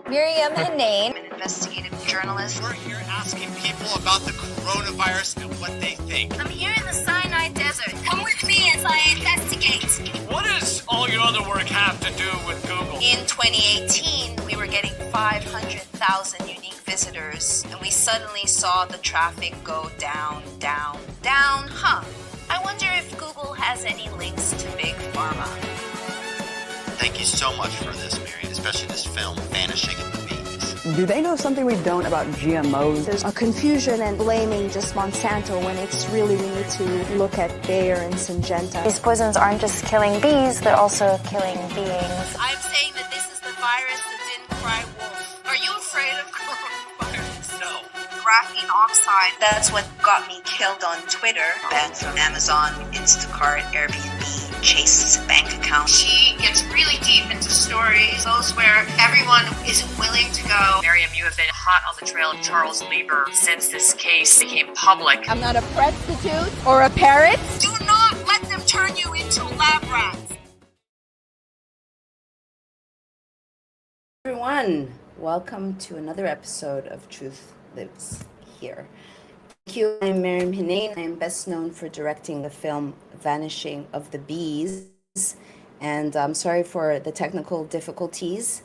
Maryam Henein, an investigative journalist. We're here asking people about the coronavirus and what they think. I'm here in the Sinai Desert. Come with me as I investigate. What does all your other work have to do with Google? In 2018, we were getting 500,000 unique visitors, and we suddenly saw the traffic go down, down, down. I wonder if Google has any links to Big Pharma. Thank you so much for this, Mary, especially this film, Vanishing of the Bees. Do they know something we don't about GMOs? There's a confusion and blaming just Monsanto when it's really we need to look at Bayer and Syngenta. These poisons aren't just killing bees, they're also killing beings. I'm saying that this is the virus that didn't cry wolf. Are you afraid of coronavirus? No. Graphene oxide, that's what got me killed on Twitter. Banned from Amazon, Instacart, Airbnb, Chase's bank account. She gets really deep into stories, those where everyone is willing to go. Maryam, you have been hot on the trail of Charles Lieber since this case became public. I'm not a prostitute or a parrot. Do not let them turn you into lab rats. Everyone, welcome to another episode of Truth Lives Here. Thank you. I'm Maryam Henein. I'm best known for directing the film Vanishing of the Bees. And I'm sorry for the technical difficulties.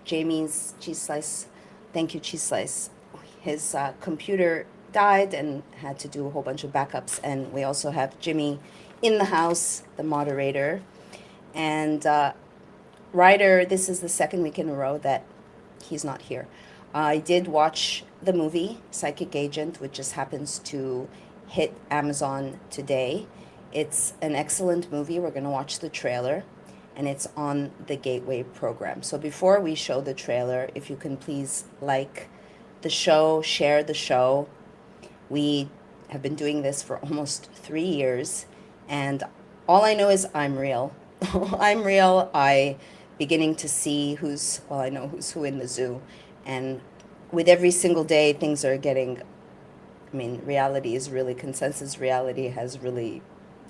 Jamie's Cheese Slice, thank you, Cheese Slice. His computer died and had to do a whole bunch of backups. And we also have Jimmy in the house, the moderator. And Ryder, this is the second week in a row that he's not here. I did watch the movie Psychic Agent, which just happens to hit Amazon today. It's an excellent movie. We're going to watch the trailer, and it's on the Gateway program. So before we show the trailer, if you can please like the show, share the show. We have been doing this for almost 3 years, and all I know is I'm real. I'm real. I beginning to see I know who's who in the zoo. And with every single day, things are getting, reality is really, consensus reality has really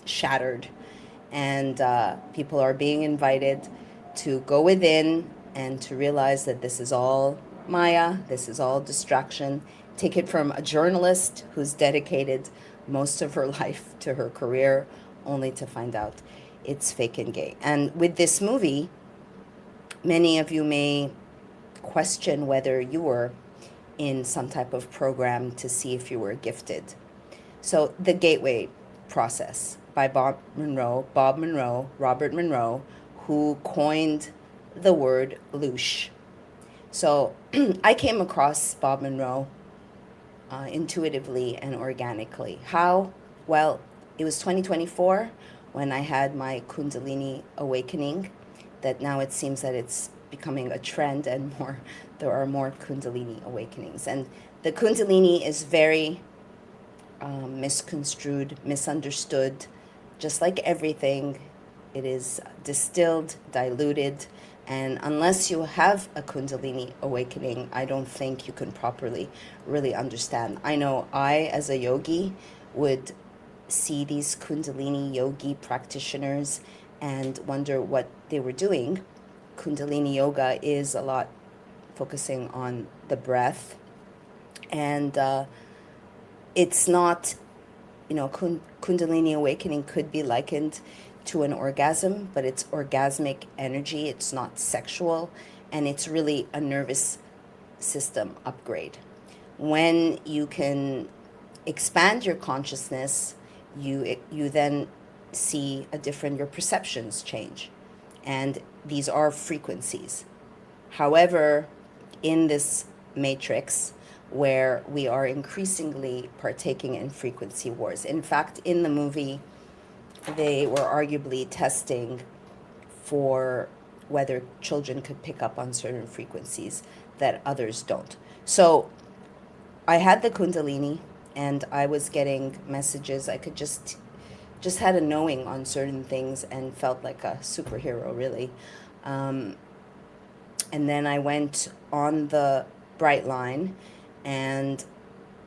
shattered. And people are being invited to go within and to realize that this is all Maya, this is all distraction. Take it from a journalist who's dedicated most of her life to her career, only to find out it's fake and gay. And with this movie, many of you may question whether you were in some type of program to see if you were gifted. So the Gateway process by Robert Monroe, who coined the word loosh. So I came across Bob Monroe intuitively and organically. How? Well, it was 2024 when I had my Kundalini awakening, that now it seems that it's becoming a trend and there are more Kundalini awakenings. And the Kundalini is very misconstrued, misunderstood. Just like everything, it is distilled, diluted, And unless you have a Kundalini awakening, I don't think you can properly really understand. I know I, as a yogi, would see these Kundalini yogi practitioners and wonder what they were doing. Kundalini yoga is a lot focusing on the breath, and it's not, Kundalini awakening could be likened to an orgasm, but it's orgasmic energy. It's not sexual, and it's really a nervous system upgrade. When you can expand your consciousness, you then see your perceptions change, and these are frequencies. However, in this matrix where we are increasingly partaking in frequency wars. In fact, in the movie, they were arguably testing for whether children could pick up on certain frequencies that others don't. So I had the Kundalini, and I was getting messages. I could just had a knowing on certain things and felt like a superhero, really. And then I went on the Bright Line and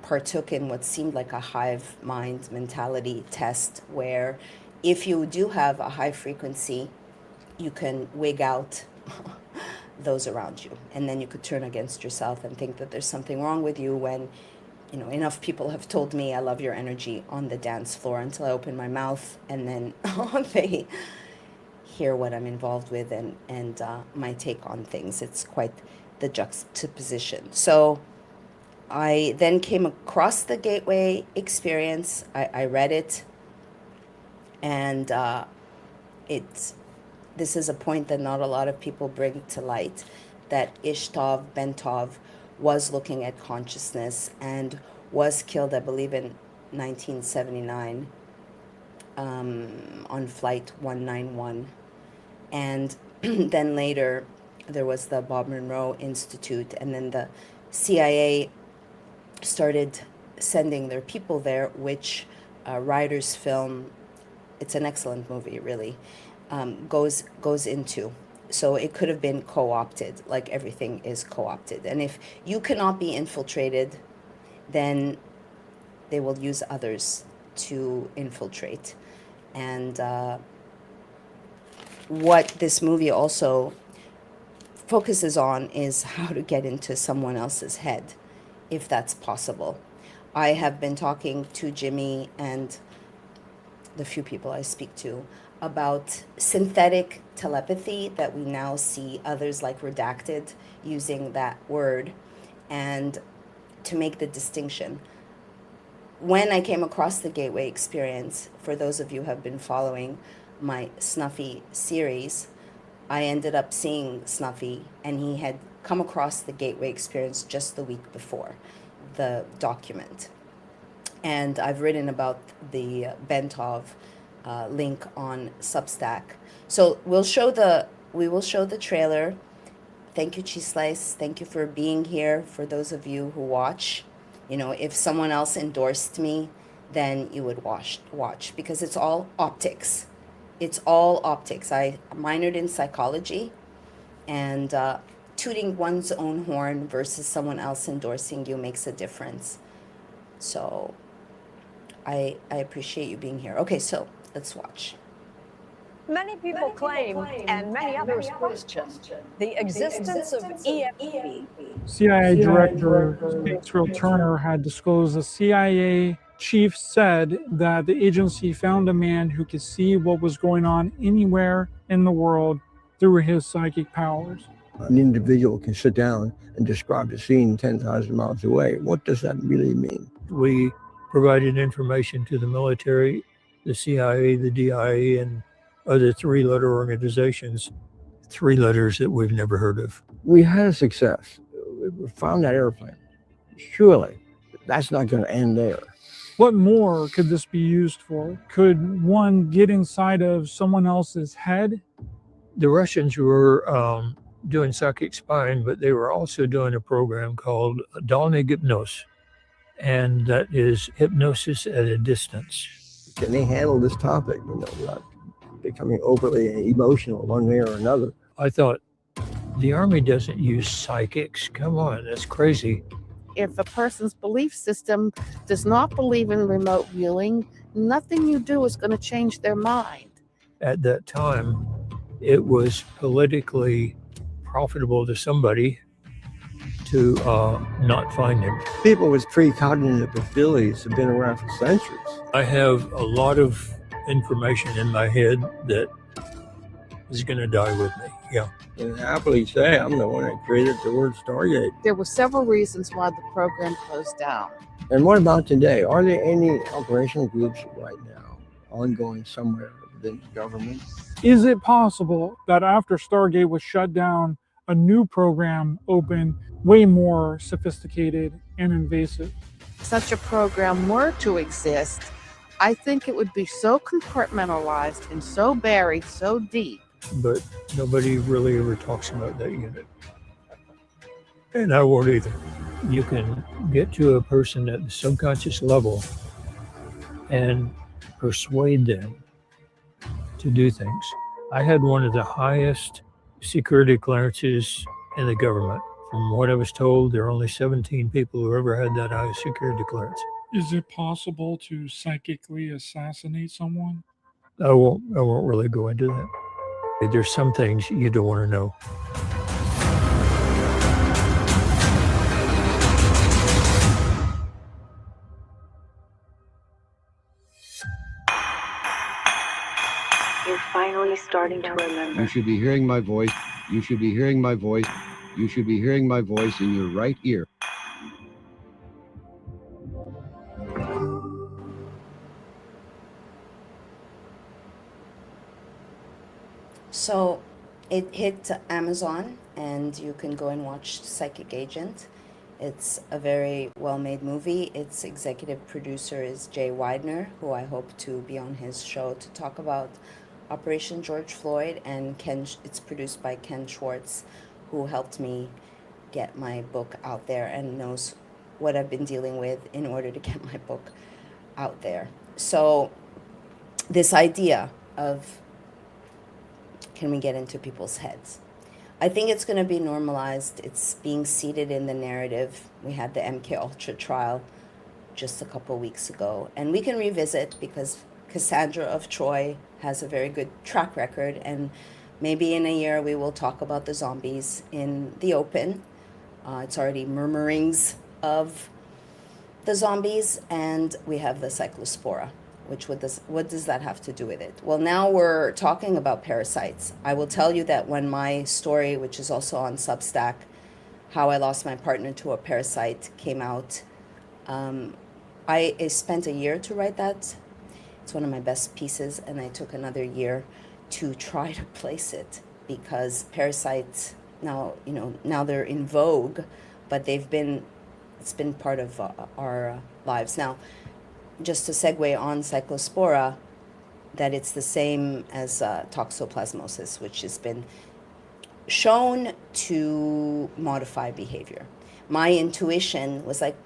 partook in what seemed like a hive mind mentality test, where if you do have a high frequency, you can wig out those around you, and then you could turn against yourself and think that there's something wrong with you when, enough people have told me I love your energy on the dance floor until I open my mouth, and then they hear what I'm involved with and my take on things. It's quite the juxtaposition. So I then came across the Gateway Experience. I read it, and this is a point that not a lot of people bring to light, that Ishtov Bentov was looking at consciousness and was killed, I believe, in 1979 on Flight 191. And then later there was the Bob Monroe Institute, and then the CIA started sending their people there, which Ryder's film, it's an excellent movie, really, goes into. So it could have been co-opted, like everything is co-opted. And if you cannot be infiltrated, then they will use others to infiltrate. And what this movie also focuses on is how to get into someone else's head, if that's possible. I have been talking to Jimmy and the few people I speak to about synthetic telepathy, that we now see others like Redacted using that word, and to make the distinction. When I came across the Gateway Experience, for those of you who have been following my Snuffy series, I ended up seeing Snuffy, and he had come across the Gateway Experience just the week before, the document. And I've written about the Bentov link on Substack. So we will show the trailer. Thank you, Cheese Slice. Thank you for being here. For those of you who watch, if someone else endorsed me, then you would watch, because it's all optics. It's all optics. I minored in psychology, and tooting one's own horn versus someone else endorsing you makes a difference. So I appreciate you being here. Okay, so let's watch. Many people claim, and many others question, the existence of EFP. CIA Director Statesville Turner had disclosed the CIA chief said that the agency found a man who could see what was going on anywhere in the world through his psychic powers. An individual can sit down and describe the scene 10,000 miles away. What does that really mean? We provided information to the military, the CIA, the DIA, and other three-letter organizations, three letters that we've never heard of. We had a success. We found that airplane. Surely, that's not going to end there. What more could this be used for? Could one get inside of someone else's head? The Russians were doing psychic spying, but they were also doing a program called Dolny Hypnos, and that is hypnosis at a distance. Can they handle this topic, without becoming overly emotional one way or another? I thought The Army doesn't use psychics. Come on, that's crazy. If a person's belief system does not believe in remote viewing, nothing you do is going to change their mind. At that time, it was politically profitable to somebody to not find him. People with precognitive abilities have been around for centuries. I have a lot of information in my head that is going to die with me. Yeah. And happily say I'm the one that created the word Stargate. There were several reasons why the program closed down. And what about today? Are there any operational groups right now ongoing somewhere within the government? Is it possible that after Stargate was shut down, a new program opened, way more sophisticated and invasive? If such a program were to exist, I think it would be so compartmentalized and so buried so deep. But nobody really ever talks about that unit. And I won't either. You can get to a person at the subconscious level and persuade them to do things. I had one of the highest security clearances in the government. From what I was told, there are only 17 people who ever had that high security clearance. Is it possible to psychically assassinate someone? I won't really go into that. There's some things you don't want to know. You're finally starting to remember. You should be hearing my voice. You should be hearing my voice. You should be hearing my voice in your right ear. So it hit Amazon, and you can go and watch Psychic Agent. It's a very well-made movie. Its executive producer is Jay Widener, who I hope to be on his show to talk about Operation George Floyd, and it's produced by Ken Schwartz, who helped me get my book out there and knows what I've been dealing with in order to get my book out there. So this idea of, can we get into people's heads? I think it's going to be normalized. It's being seated in the narrative. We had the MK Ultra trial just a couple weeks ago, and we can revisit because Cassandra of Troy has a very good track record, and maybe in a year we will talk about the zombies in the open. It's already murmurings of the zombies, and we have the cyclospora. What does that have to do with it? Well, now we're talking about parasites. I will tell you that when my story, which is also on Substack, How I Lost My Partner to a Parasite, came out, I spent a year to write that. It's one of my best pieces, and I took another year to try to place it because parasites now they're in vogue, but it's been part of our lives. Now, just to segue on cyclospora, that it's the same as toxoplasmosis, which has been shown to modify behavior. My intuition was like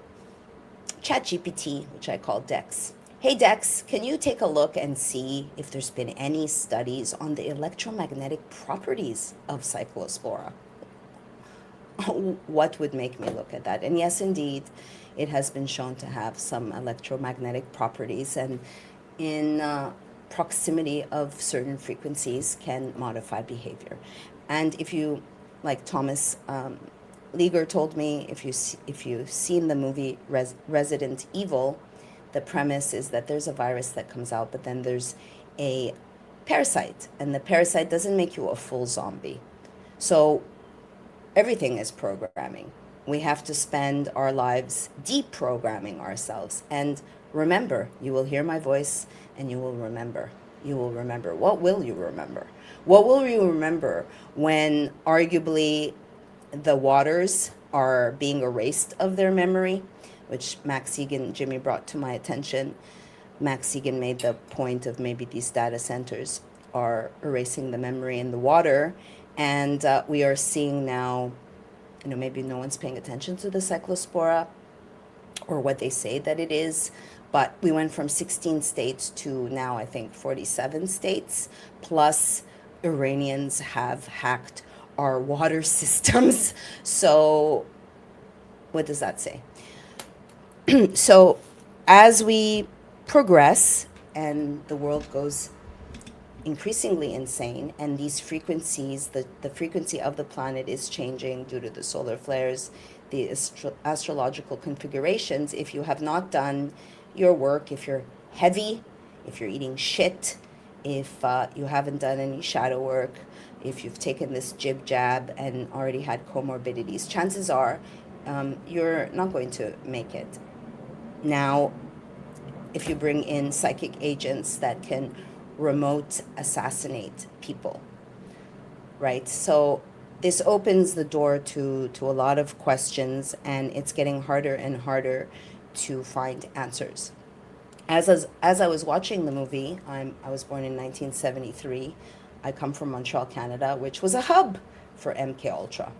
ChatGPT, which I call Dex. Hey Dex, can you take a look and see if there's been any studies on the electromagnetic properties of cyclospora? What would make me look at that? And yes, indeed, it has been shown to have some electromagnetic properties, and in proximity of certain frequencies can modify behavior. And if you, like Thomas Leger told me, if you've seen the movie Resident Evil, the premise is that there's a virus that comes out, but then there's a parasite, and the parasite doesn't make you a full zombie. So everything is programming. We have to spend our lives deprogramming ourselves. And remember, you will hear my voice and you will remember. You will remember. What will you remember? What will you remember when arguably the waters are being erased of their memory, which Max Egan, Jimmy brought to my attention. Max Egan made the point of maybe these data centers are erasing the memory in the water. And we are seeing now, maybe no one's paying attention to the cyclospora or what they say that it is, but we went from 16 states to now, I think, 47 states, plus Iranians have hacked our water systems. So what does that say? So as we progress and the world goes increasingly insane, and these frequencies, the frequency of the planet is changing due to the solar flares, the astrological configurations. If you have not done your work, if you're heavy, if you're eating shit, if you haven't done any shadow work, if you've taken this jib jab and already had comorbidities, chances are you're not going to make it. Now, if you bring in psychic agents that can remote assassinate people, right? So this opens the door to a lot of questions, and it's getting harder and harder to find answers. As I was watching the movie, I was born in 1973. I come from Montreal, Canada, which was a hub for MK Ultra,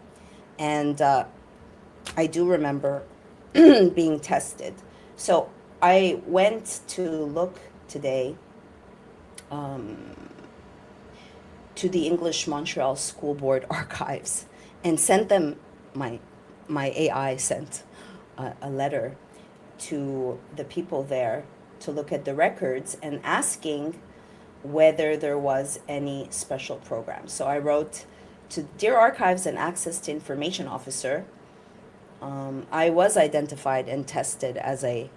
and I do remember being tested. So I went to look today to the English Montreal School Board archives and sent them, my AI sent a letter to the people there to look at the records and asking whether there was any special program. So I wrote to Dear Archives and Access to Information Officer, I was identified and tested as a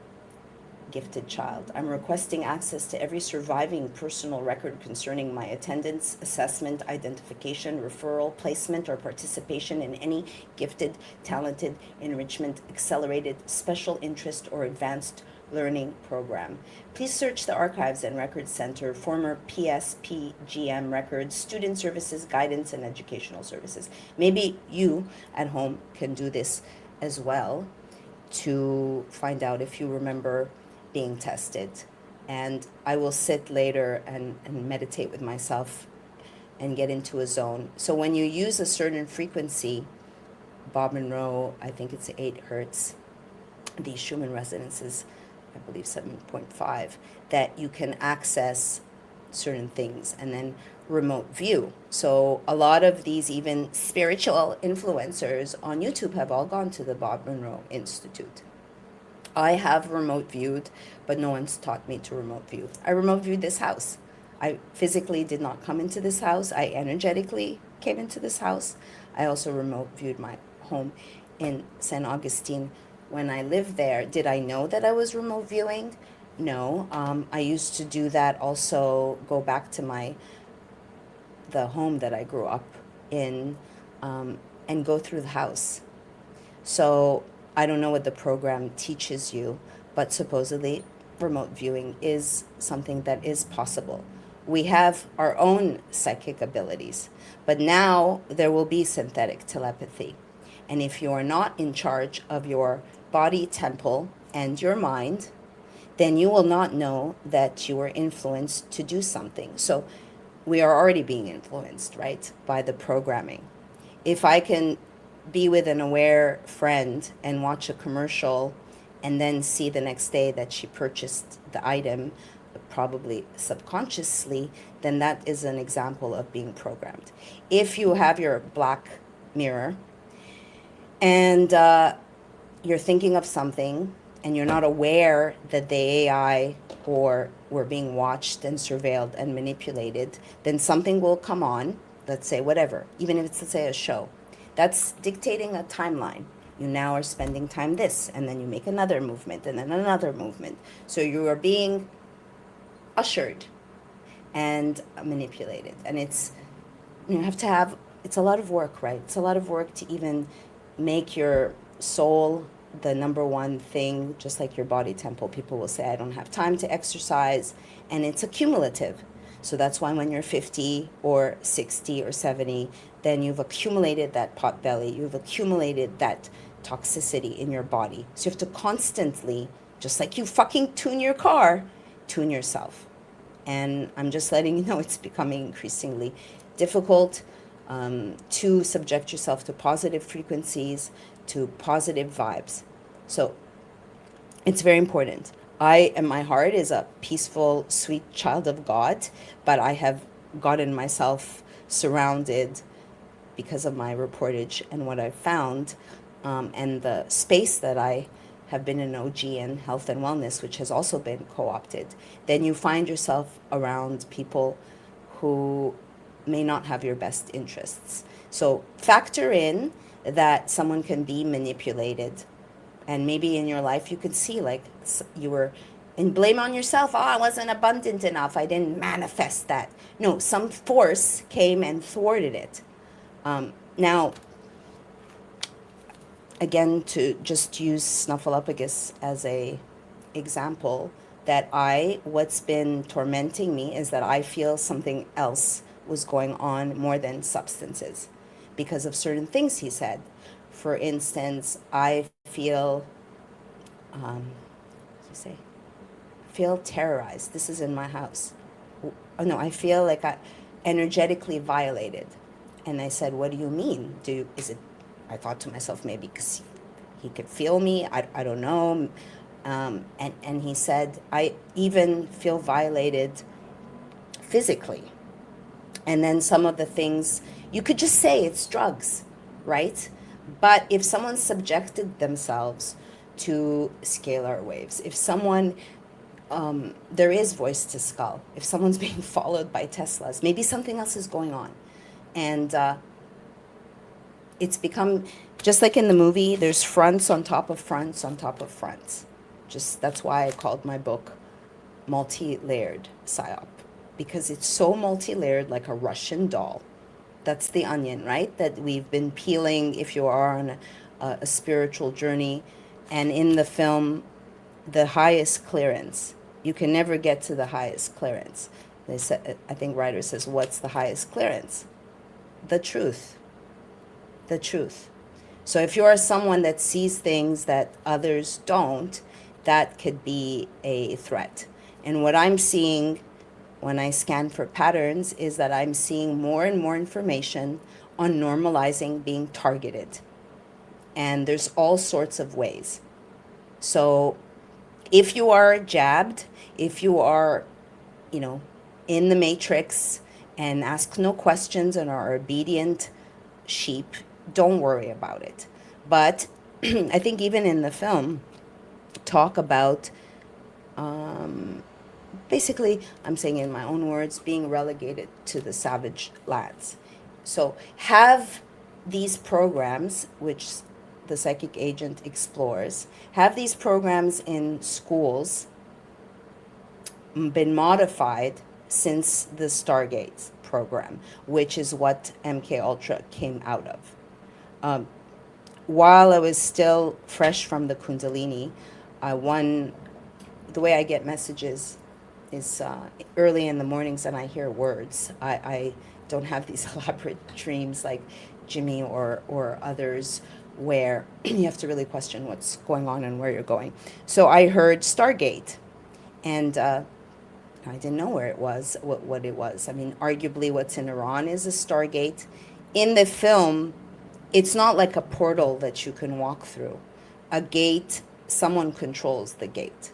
gifted child. I'm requesting access to every surviving personal record concerning my attendance, assessment, identification, referral, placement, or participation in any gifted, talented, enrichment, accelerated, special interest, or advanced learning program. Please search the Archives and Records Center, former PSPGM records, student services, guidance, and educational services. Maybe you at home can do this as well to find out if you remember being tested. And I will sit later and meditate with myself and get into a zone. So when you use a certain frequency, Bob Monroe, I think it's 8 hertz, the Schumann resonances, I believe 7.5, that you can access certain things and then remote view. So a lot of these even spiritual influencers on YouTube have all gone to the Bob Monroe Institute. I have remote viewed, but no one's taught me to remote view. I remote viewed this house. I physically did not come into this house. I energetically came into this house. I also remote viewed my home in St. Augustine. When I lived there, did I know that I was remote viewing? No. I used to do that also, go back to the home that I grew up in, and go through the house. So I don't know what the program teaches you, but supposedly remote viewing is something that is possible. We have our own psychic abilities, but now there will be synthetic telepathy. And if you are not in charge of your body temple and your mind, then you will not know that you were influenced to do something. So we are already being influenced, right, by the programming. If I can be with an aware friend and watch a commercial and then see the next day that she purchased the item, probably subconsciously, then that is an example of being programmed. If you have your black mirror and you're thinking of something and you're not aware that the AI or we're being watched and surveilled and manipulated, then something will come on, let's say whatever, even if it's, let's say, a show. That's dictating a timeline. You now are spending time this, and then you make another movement, and then another movement. So you are being ushered and manipulated. And it's, you have to have, it's a lot of work, right? It's a lot of work to even make your soul the number one thing, just like your body temple. People will say, I don't have time to exercise, and it's accumulative. So that's why when you're 50 or 60 or 70, then you've accumulated that pot belly, you've accumulated that toxicity in your body. So you have to constantly, just like you fucking tune your car, tune yourself. And I'm just letting you know it's becoming increasingly difficult to subject yourself to positive frequencies, to positive vibes. So it's very important. I, in my heart, is a peaceful, sweet child of God, but I have gotten myself surrounded because of my reportage and what I found, and the space that I have been an OG in, health and wellness, which has also been co-opted, then you find yourself around people who may not have your best interests. So factor in that someone can be manipulated, and maybe in your life you could see like you were, and blame on yourself. Oh, I wasn't abundant enough. I didn't manifest that. No, some force came and thwarted it. Now, again, to just use Snuffleupagus as a example, what's been tormenting me is that I feel something else was going on more than substances because of certain things he said. For instance, I feel, feel terrorized. This is in my house. Oh, no, I feel like I energetically violated. And I said, what do you mean? I thought to myself, maybe because he could feel me. I don't know. And he said, I even feel violated physically. And then some of the things, you could just say it's drugs, right? But if someone subjected themselves to scalar waves, if someone, there is voice to skull, if someone's being followed by Teslas, maybe something else is going on. And it's become, just like in the movie, there's fronts on top of fronts on top of fronts. That's why I called my book Multi-Layered Psyop, because it's so multi-layered, like a Russian doll. That's the onion, right? That we've been peeling if you are on a spiritual journey. And in the film, the highest clearance, you can never get to the highest clearance. They said, I think Ryder says, what's the highest clearance? The truth. The truth. So if you are someone that sees things that others don't, that could be a threat. And what I'm seeing when I scan for patterns is that I'm seeing more and more information on normalizing being targeted. And there's all sorts of ways. So if you are jabbed, if you are, in the matrix and ask no questions and are obedient sheep, don't worry about it. But I think even in the film, talk about basically, I'm saying in my own words, being relegated to the savage lands. So have these programs, which the psychic agent explores, have these programs in schools been modified since the Stargate program, which is what MK Ultra came out of. While I was still fresh from the Kundalini, the way I get messages is early in the mornings and I hear words. I don't have these elaborate dreams like Jimmy or others where you have to really question what's going on and where you're going. So I heard Stargate, and I didn't know where it was, what it was. I mean, arguably what's in Iran is a Stargate. In the film, it's not like a portal that you can walk through. A gate, someone controls the gate.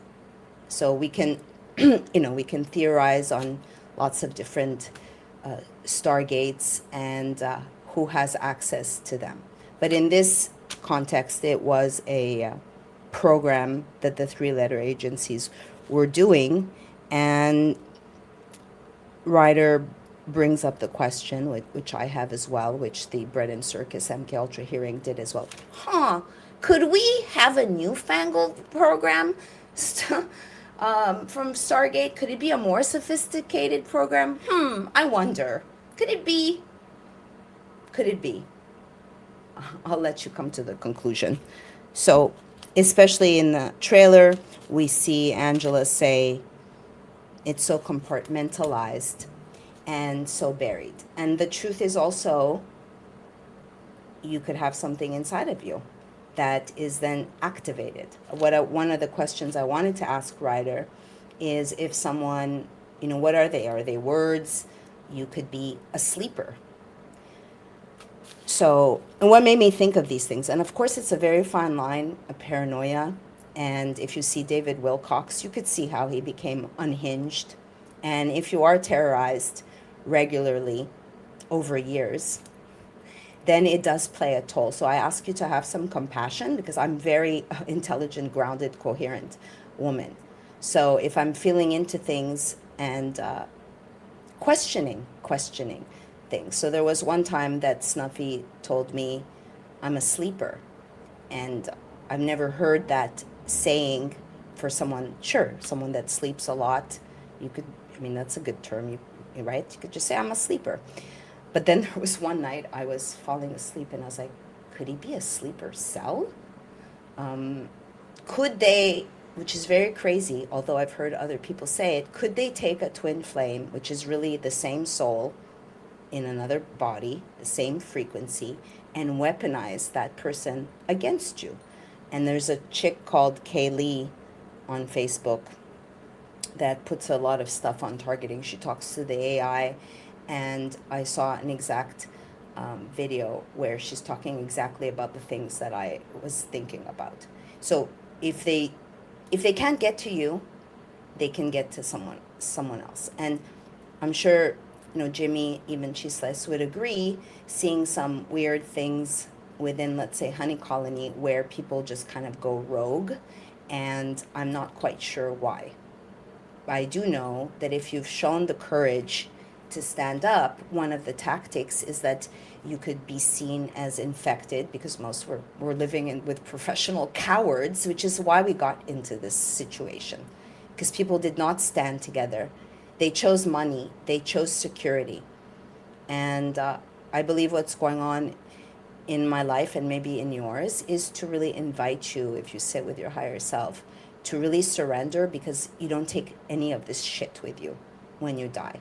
So we can, we can theorize on lots of different Stargates and who has access to them. But in this context, it was a program that the three-letter agencies were doing. And Ryder brings up the question, which I have as well, which the Bread and Circus MK Ultra hearing did as well. Could we have a newfangled program from Stargate? Could it be a more sophisticated program? I wonder. Could it be? Could it be? I'll let you come to the conclusion. So, especially in the trailer, we see Angela say, it's so compartmentalized and so buried. And the truth is also, you could have something inside of you that is then activated. One of the questions I wanted to ask Ryder is if someone, what are they? Are they words? You could be a sleeper. So, and what made me think of these things? And of course, it's a very fine line, a paranoia. And if you see David Wilcox, you could see how he became unhinged. And if you are terrorized regularly over years, then it does play a toll. So I ask you to have some compassion, because I'm very intelligent, grounded, coherent woman. So if I'm feeling into things and questioning things. So there was one time that Snuffy told me I'm a sleeper, and I've never heard that saying for someone that sleeps a lot. You could, I mean, that's a good term, right? You could just say I'm a sleeper. But then there was one night I was falling asleep and I was like, could he be a sleeper cell? Could they, which is very crazy, although I've heard other people say it, could they take a twin flame, which is really the same soul in another body, the same frequency, and weaponize that person against you? And there's a chick called Kaylee on Facebook that puts a lot of stuff on targeting. She talks to the AI, and I saw an exact video where she's talking exactly about the things that I was thinking about. So if they can't get to you, they can get to someone else. And I'm sure, you know, Jimmy, even Chisles would agree, seeing some weird things within, let's say, Honey Colony, where people just kind of go rogue, and I'm not quite sure why. I do know that if you've shown the courage to stand up, one of the tactics is that you could be seen as infected, because most were living with professional cowards, which is why we got into this situation, because people did not stand together. They chose money, they chose security. And I believe what's going on in my life, and maybe in yours, is to really invite you, if you sit with your higher self, to really surrender, because you don't take any of this shit with you when you die.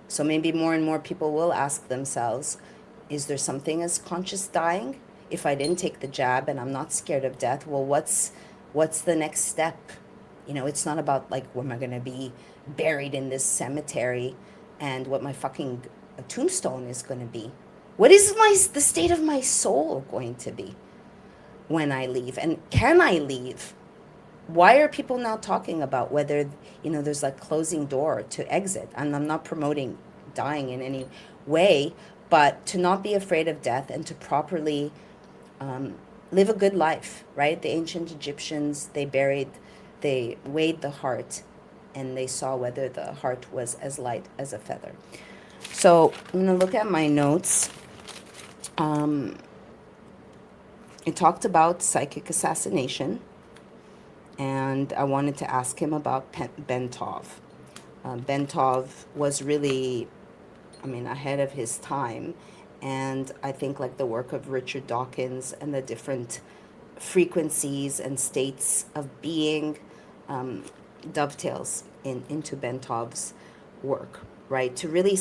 So maybe more and more people will ask themselves, is there something as conscious dying? If I didn't take the jab and I'm not scared of death, well, what's the next step? You know, it's not about like, when am I going to be buried in this cemetery and what my fucking tombstone is going to be. What is the state of my soul going to be when I leave? And can I leave? Why are people now talking about whether, you know, there's like closing door to exit? And I'm not promoting dying in any way, but to not be afraid of death and to properly live a good life, right? The ancient Egyptians, they weighed the heart, and they saw whether the heart was as light as a feather. So I'm going to look at my notes. It talked about psychic assassination, and I wanted to ask him about Bentov. Bentov was really, I mean, ahead of his time, and I think like the work of Richard Dawkins and the different frequencies and states of being dovetails into Bentov's work, right? To really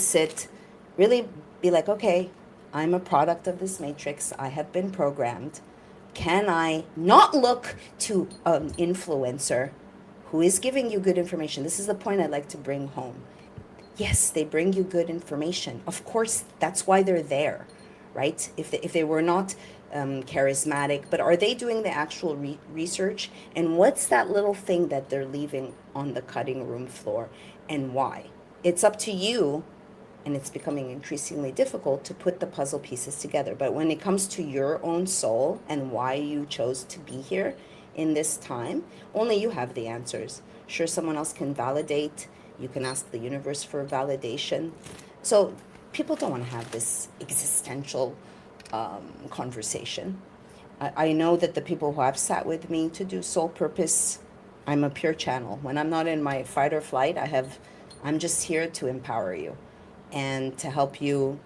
really be like, okay, I'm a product of this matrix. I have been programmed. Can I not look to an influencer who is giving you good information? This is the point I'd like to bring home. Yes, they bring you good information. Of course, that's why they're there, right? If they were not charismatic, but are they doing the actual research? And what's that little thing that they're leaving on the cutting room floor, and why? It's up to you. And it's becoming increasingly difficult to put the puzzle pieces together. But when it comes to your own soul and why you chose to be here in this time, only you have the answers. Sure, someone else can validate. You can ask the universe for validation. So people don't want to have this existential conversation. I know that the people who have sat with me to do soul purpose, I'm a pure channel. When I'm not in my fight or flight, I'm just here to empower you and to help you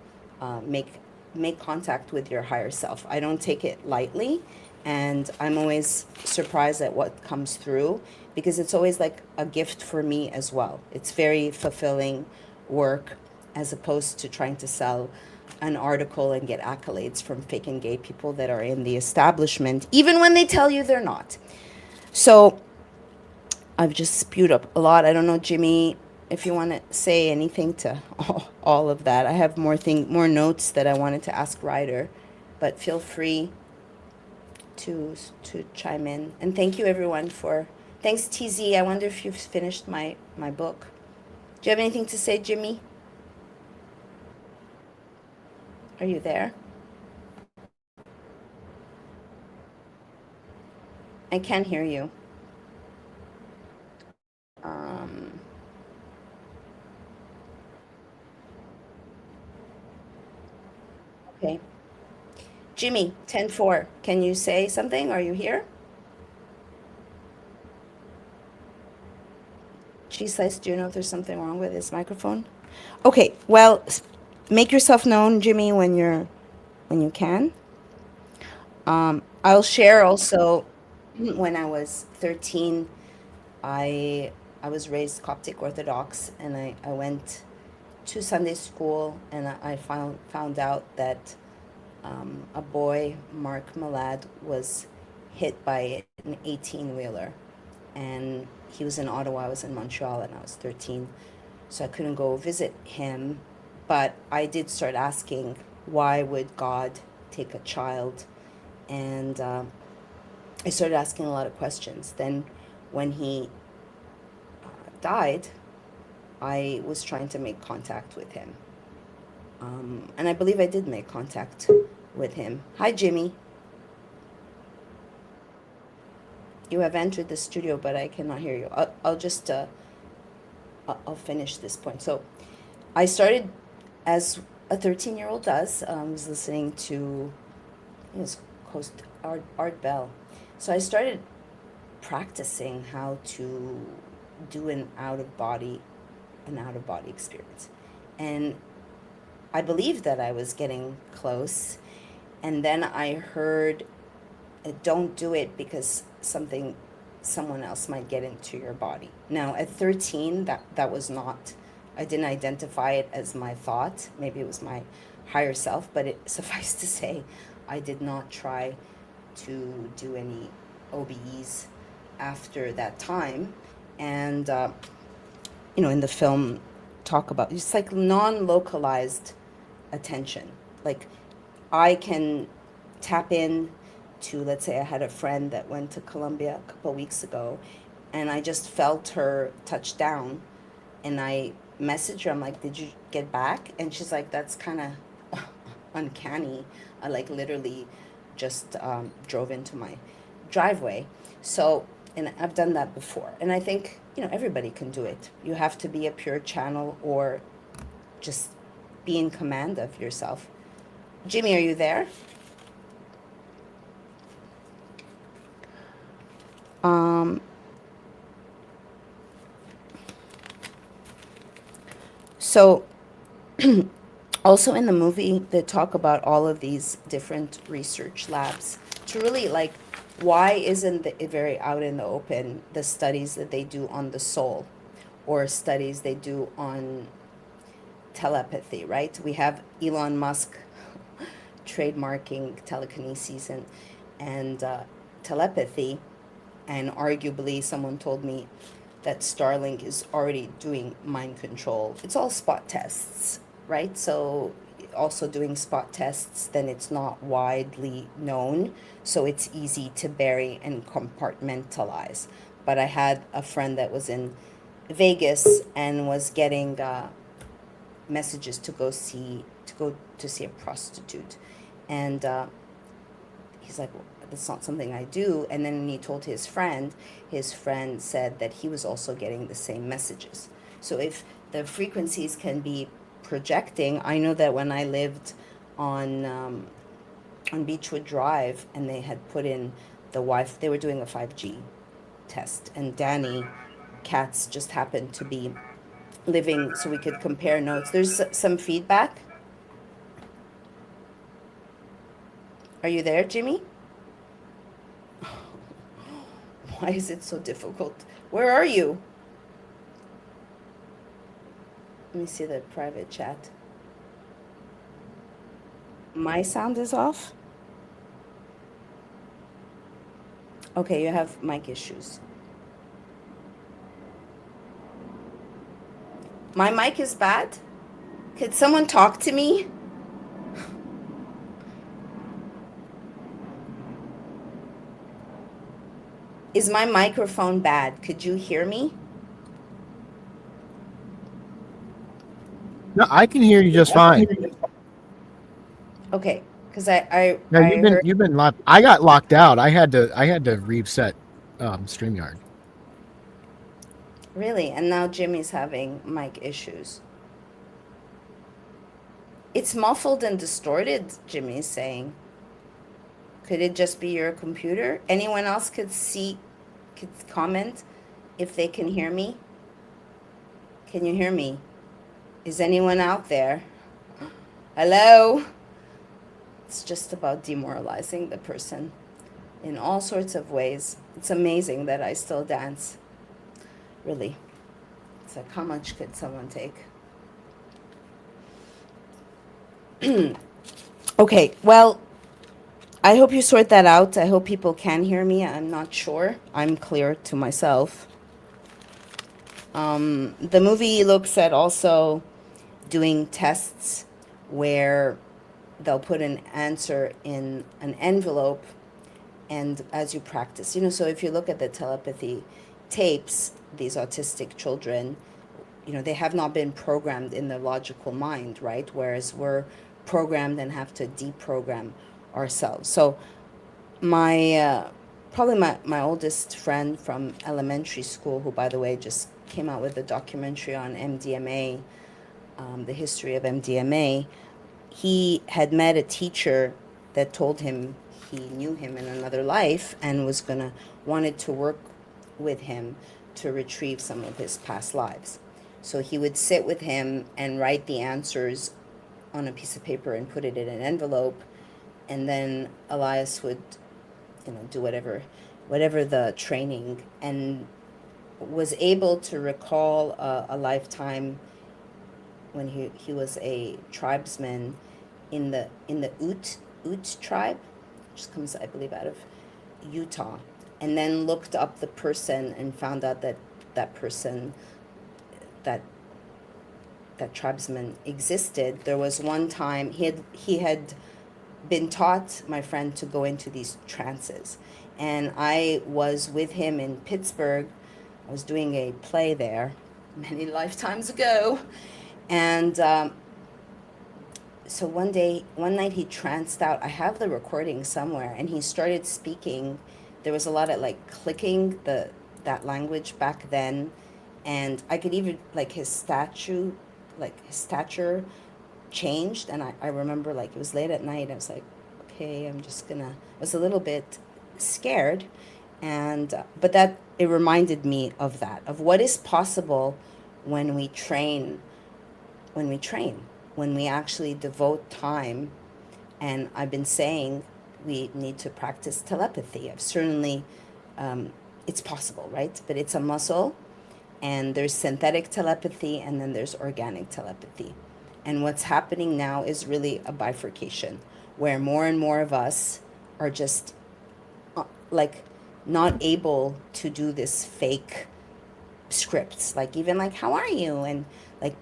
make contact with your higher self. I don't take it lightly, and I'm always surprised at what comes through, because it's always like a gift for me as well. It's very fulfilling work, as opposed to trying to sell an article and get accolades from fake and gay people that are in the establishment, even when they tell you they're not. So I've just spewed up a lot. I don't know, Jimmy, if you want to say anything to all of that. I have more notes that I wanted to ask Ryder, but feel free to chime in. And thank you, everyone, thanks, TZ. I wonder if you've finished my book. Do you have anything to say, Jimmy? Are you there? I can't hear you. Um, okay. Jimmy, 10-4. Can you say something? Are you here? She says, do you know if there's something wrong with his microphone? Okay, well, make yourself known, Jimmy, when you can. I'll share also when I was 13, I was raised Coptic Orthodox, and I went to Sunday school, and I found out that a boy, Mark Malad, was hit by an 18-wheeler, and he was in Ottawa, I was in Montreal, and I was 13, so I couldn't go visit him, but I did start asking, why would God take a child? And I started asking a lot of questions. Then when he died, I was trying to make contact with him. And I believe I did make contact with him. Hi, Jimmy. You have entered the studio, but I cannot hear you. I'll just, I'll finish this point. So I started, as a 13-year-old does, was listening to, it was Art Bell. So I started practicing how to do an out-of-body experience. And I believed that I was getting close. And then I heard, don't do it because someone else might get into your body. Now, at 13, that was not, I didn't identify it as my thought. Maybe it was my higher self, but it suffice to say, I did not try to do any OBEs after that time. And, in the film, talk about, it's like non-localized attention. Like, I can tap in to, let's say I had a friend that went to Colombia a couple of weeks ago, and I just felt her touch down, and I messaged her, I'm like, did you get back? And she's like, that's kind of uncanny. I literally just drove into my driveway. So, and I've done that before. And I think, everybody can do it. You have to be a pure channel or just be in command of yourself. Jimmy, are you there? So also in the movie, they talk about all of these different research labs to really why isn't it very out in the open, the studies that they do on the soul or studies they do on telepathy, right? We have Elon Musk trademarking telekinesis and telepathy, and arguably someone told me that Starlink is already doing mind control. It's all spot tests, right? So also doing spot tests, then it's not widely known, so it's easy to bury and compartmentalize. But I had a friend that was in Vegas and was getting messages to go to see a prostitute, and he's like, well, that's not something I do. And then when he told his friend said that he was also getting the same messages. So if the frequencies can be projecting, I know that when I lived on Beechwood Drive, and they had put in the Wi-Fi, they were doing a 5G test, and Danny Katz just happened to be living, so we could compare notes. There's some feedback. Are you there, Jimmy? Why is it so difficult? Where are you? Let me see the private chat. My sound is off? Okay, you have mic issues. My mic is bad? Could someone talk to me? Is my microphone bad? Could you hear me? No, I can hear you just fine. Okay, Because I No, heard. you've been locked. I got locked out. I had to reset StreamYard. Really? And now Jimmy's having mic issues. It's muffled and distorted, Jimmy's saying. Could it just be your computer? Anyone else could comment if they can hear me? Can you hear me? Is anyone out there? Hello? It's just about demoralizing the person in all sorts of ways. It's amazing that I still dance. Really. It's like, how much could someone take? Okay, well, I hope you sort that out. I hope people can hear me. I'm not sure. I'm clear to myself. The movie looks at also doing tests where they'll put an answer in an envelope, and as you practice, so if you look at the telepathy tapes, these autistic children, they have not been programmed in the logical mind, right? Whereas we're programmed and have to deprogram ourselves. So probably my oldest friend from elementary school, who, by the way, just came out with a documentary on MDMA, the history of MDMA, he had met a teacher that told him he knew him in another life and wanted to work with him to retrieve some of his past lives. So he would sit with him and write the answers on a piece of paper and put it in an envelope, and then Elias would do whatever the training, and was able to recall a lifetime when he was a tribesman in the Ute tribe, which comes, I believe, out of Utah, and then looked up the person and found out that person, that tribesman existed. There was one time he had been taught, my friend, to go into these trances, and I was with him in Pittsburgh. I was doing a play there many lifetimes ago, and so one night he tranced out. I have the recording somewhere, and he started speaking. There was a lot of clicking that language back then, and I could even his stature changed. And I remember it was late at night. I was like, okay, I was a little bit scared, and but that it reminded me of what is possible when we train. When we actually devote time. And I've been saying we need to practice telepathy. I've certainly, it's possible, right? But it's a muscle, and there's synthetic telepathy, and then there's organic telepathy. And what's happening now is really a bifurcation, where more and more of us are just not able to do this fake scripts, even how are you, and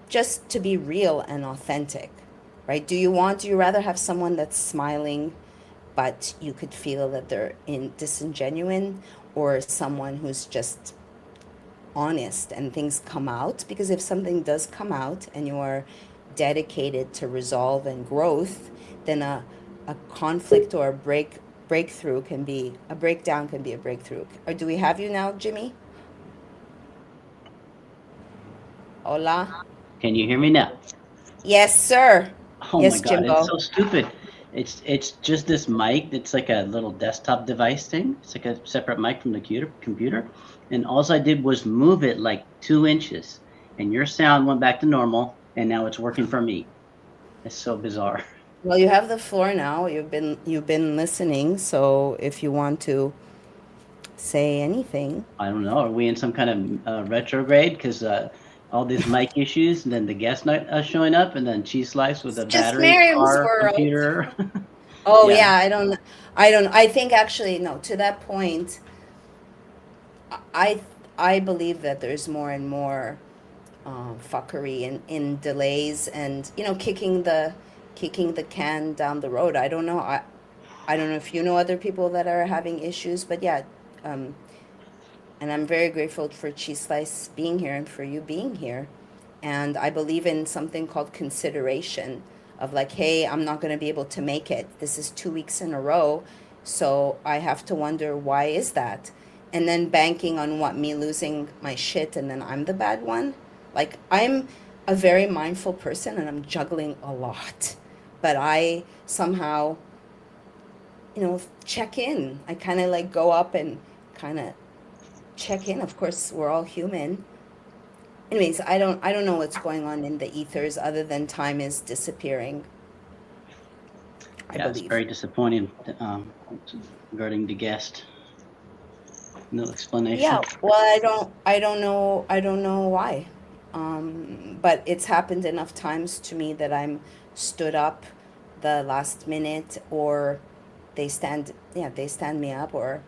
just to be real and authentic, right? Do you rather have someone that's smiling but you could feel that they're disingenuous, or someone who's just honest and things come out? Because if something does come out and you are dedicated to resolve and growth, then a conflict or a breakdown can be a breakthrough. Or do we have you now, Jimmy? Hola. Can you hear me now? Yes, sir. Oh Yes, my God, Jimbo. it's so stupid. It's just this mic. It's like a little desktop device thing. It's like a separate mic from the computer. And all I did was move it 2 inches, and your sound went back to normal, and now it's working for me. It's so bizarre. Well, you have the floor now. You've been listening, so if you want to say anything. I don't know. Are we in some kind of retrograde? Because all these mic issues, and then the guest not showing up, and then cheese slice with a battery, Maryam's car, world. computer. Oh yeah, I think actually, no, to that point, I believe that there's more and more fuckery in delays, and kicking the can down the road. I don't know. I don't know if you know other people that are having issues, but yeah, and I'm very grateful for Cheese Slice being here and for you being here. And I believe in something called consideration. of like, hey, I'm not going to be able to make it. This is 2 weeks in a row. So I have to wonder, why is that? And then banking on what, me losing my shit and then I'm the bad one. Like, I'm a very mindful person and I'm juggling a lot, but I somehow, check in. I kind of like go up and kind of check in. Of course, we're all human. Anyways, I don't know what's going on in the ethers other than time is disappearing. Yeah, it's very disappointing regarding the guest. No explanation. Yeah, well, I don't know why. But it's happened enough times to me that I'm stood up the last minute, or they stand me up, or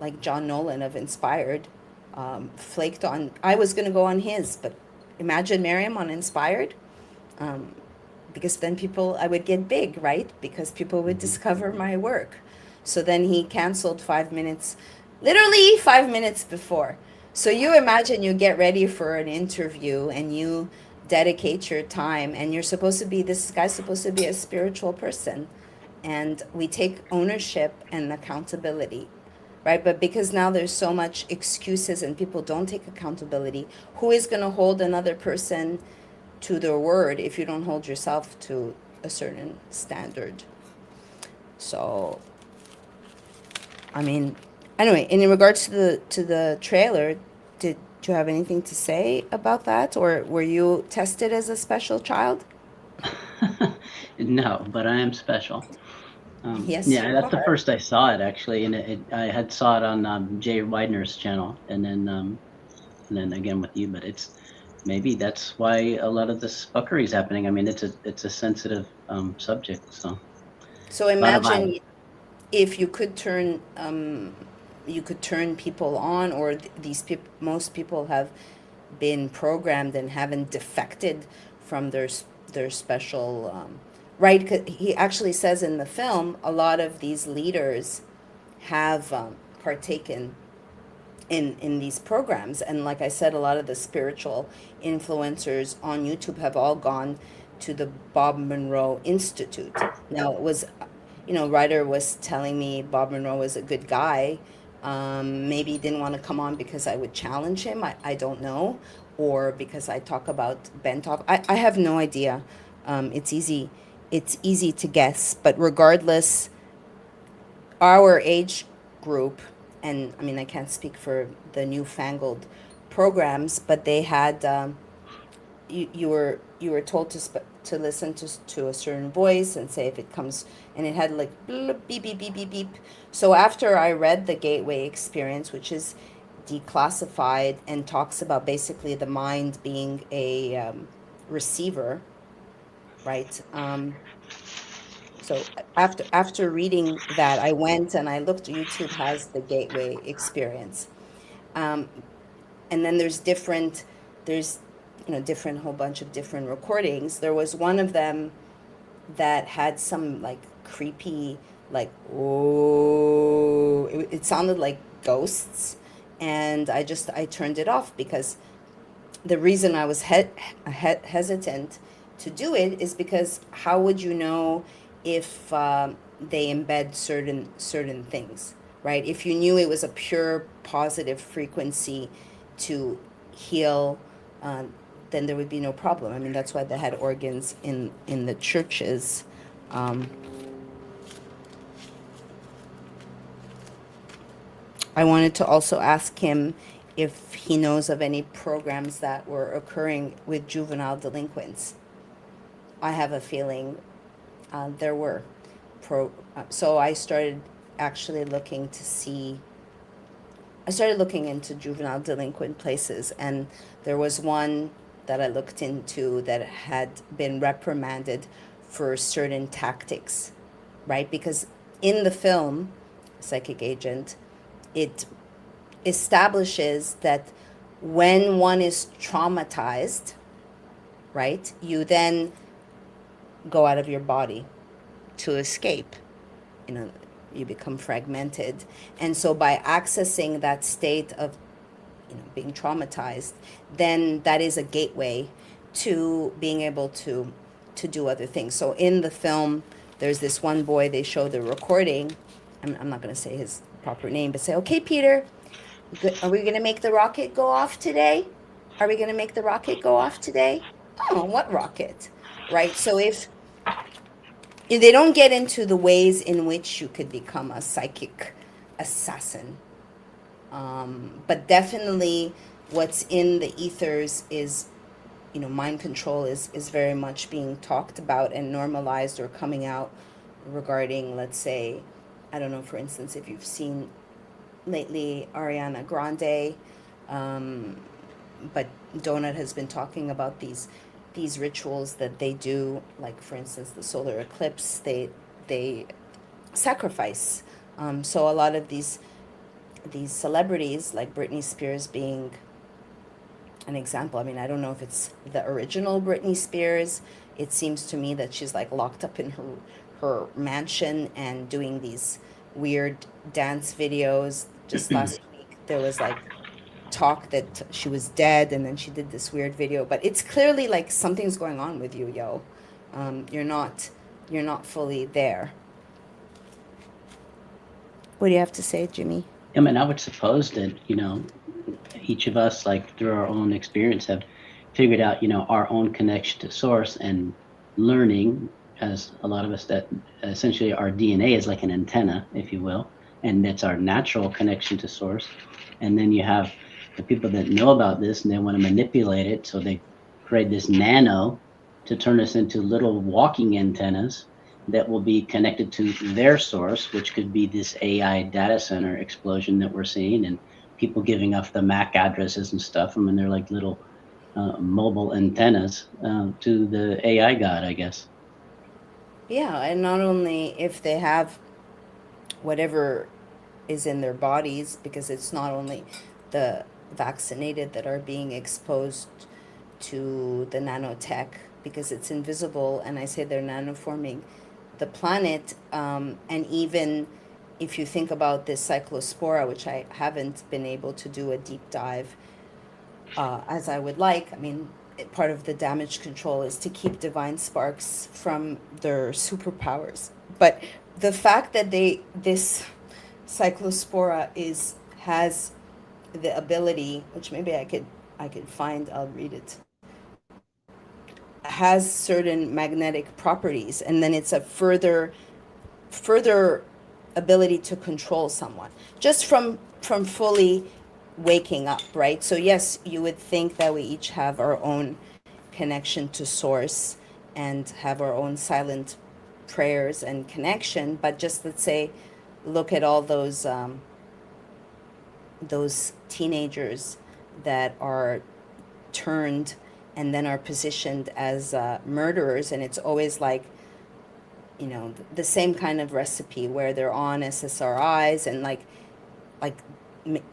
like John Nolan of Inspired, flaked on. I was gonna go on his, but imagine Maryam on Inspired, because then I would get big, right? Because people would discover my work. So then he canceled 5 minutes, literally 5 minutes before. So you imagine you get ready for an interview and you dedicate your time, and this guy's supposed to be a spiritual person, and we take ownership and accountability, right? But because now there's so much excuses and people don't take accountability, who is going to hold another person to their word if you don't hold yourself to a certain standard? So, I mean, anyway, in regards to the trailer, did you have anything to say about that, or were you tested as a special child? No, but I am special. Yes, yeah, you that's the are. first I saw it actually, and I had saw it on Jay Widener's channel, and then again with you. But maybe that's why a lot of this fuckery is happening. I mean, it's a sensitive subject, so. So imagine if you could turn people on, or most people have been programmed and haven't defected from their special, right? 'Cause he actually says in the film, a lot of these leaders have partaken in these programs, and like I said, a lot of the spiritual influencers on YouTube have all gone to the Bob Monroe Institute. Now, it was, Ryder was telling me Bob Monroe was a good guy. Maybe he didn't want to come on because I would challenge him. I don't know. Or because I talk about Bentov. I have no idea. It's easy to guess. But regardless, our age group, and I mean, I can't speak for the newfangled programs, but they had, you were told to listen to a certain voice and say if it comes, and it had like beep beep beep beep beep. So after I read the Gateway Experience, which is declassified and talks about basically the mind being a receiver, right? So after reading that, I went and I looked. YouTube has the Gateway Experience, and then there's different whole bunch of different recordings. There was one of them that had some like creepy, like, oh, it sounded like ghosts, and I turned it off, because the reason I was hesitant to do it is because how would you know if they embed certain things, right? If you knew it was a pure positive frequency to heal, then there would be no problem. I mean, that's why they had organs in the churches. I wanted to also ask him if he knows of any programs that were occurring with juvenile delinquents. I have a feeling there were. So I started actually looking into juvenile delinquent places, and there was one that I looked into that had been reprimanded for certain tactics, right? Because in the film, Psychic Agent, it establishes that when one is traumatized, right, you then go out of your body to escape. You become fragmented. And so by accessing that state of being traumatized, then that is a gateway to being able to to do other things. So in the film, there's this one boy, they show the recording. I'm not going to say his proper name, but say, okay, Peter, are we going to make the rocket go off today? Are we going to make the rocket go off today? Oh, what rocket? Right? So if they don't get into the ways in which you could become a psychic assassin. But definitely what's in the ethers is, mind control is very much being talked about and normalized or coming out regarding, let's say, I don't know, for instance, if you've seen lately Ariana Grande, but Donut has been talking about these rituals that they do, like for instance the solar eclipse, they sacrifice. So a lot of these celebrities, like Britney Spears being an example. I mean, I don't know if it's the original Britney Spears. It seems to me that she's like locked up in her mansion and doing these weird dance videos. Just last week there was like talk that she was dead, and then she did this weird video. But it's clearly like something's going on with you, yo. You're not fully there. What do you have to say, Jimmy? I mean, I would suppose that, each of us, like through our own experience, have figured out, our own connection to source and learning, as a lot of us, that essentially our DNA is like an antenna, if you will, and that's our natural connection to source. And then you have the people that know about this and they want to manipulate it, so they create this nano to turn us into little walking antennas that will be connected to their source, which could be this AI data center explosion that we're seeing, and people giving up the MAC addresses and stuff. I mean, they're like little mobile antennas to the AI god, I guess. Yeah, and not only if they have whatever is in their bodies, because it's not only the vaccinated that are being exposed to the nanotech, because it's invisible, and I say they're nanoforming the planet. And even if you think about this cyclospora, which I haven't been able to do a deep dive as I would like. I mean, part of the damage control is to keep divine sparks from their superpowers. But the fact that this cyclospora has the ability, which maybe I could find, I'll read it, has certain magnetic properties, and then it's a further ability to control someone just from fully waking up, right? So yes, you would think that we each have our own connection to source and have our own silent prayers and connection, but just, let's say, look at all those teenagers that are turned and then are positioned as murderers, and it's always like, the same kind of recipe where they're on SSRIs, and like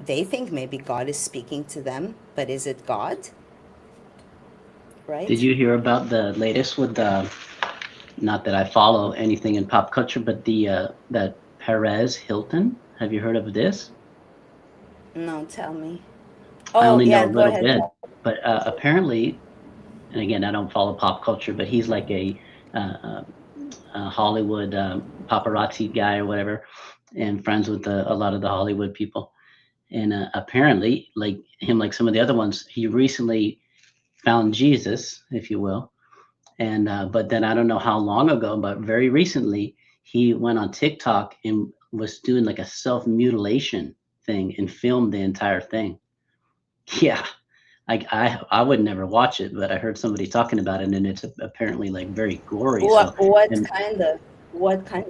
they think maybe God is speaking to them, but is it God? Right? Did you hear about the latest with the, not that I follow anything in pop culture, but the that Perez Hilton? Have you heard of this? No, tell me. I Oh, only know yeah, a go little ahead. bit, but apparently, and again, I don't follow pop culture, but he's like a Hollywood paparazzi guy or whatever, and friends with a lot of the Hollywood people. And apparently, like him, like some of the other ones, he recently found Jesus, if you will. And but then I don't know how long ago, but very recently, he went on TikTok and was doing like a self-mutilation thing and filmed the entire thing. Yeah, I would never watch it, but I heard somebody talking about it, and it's apparently like very gory. So What and kind of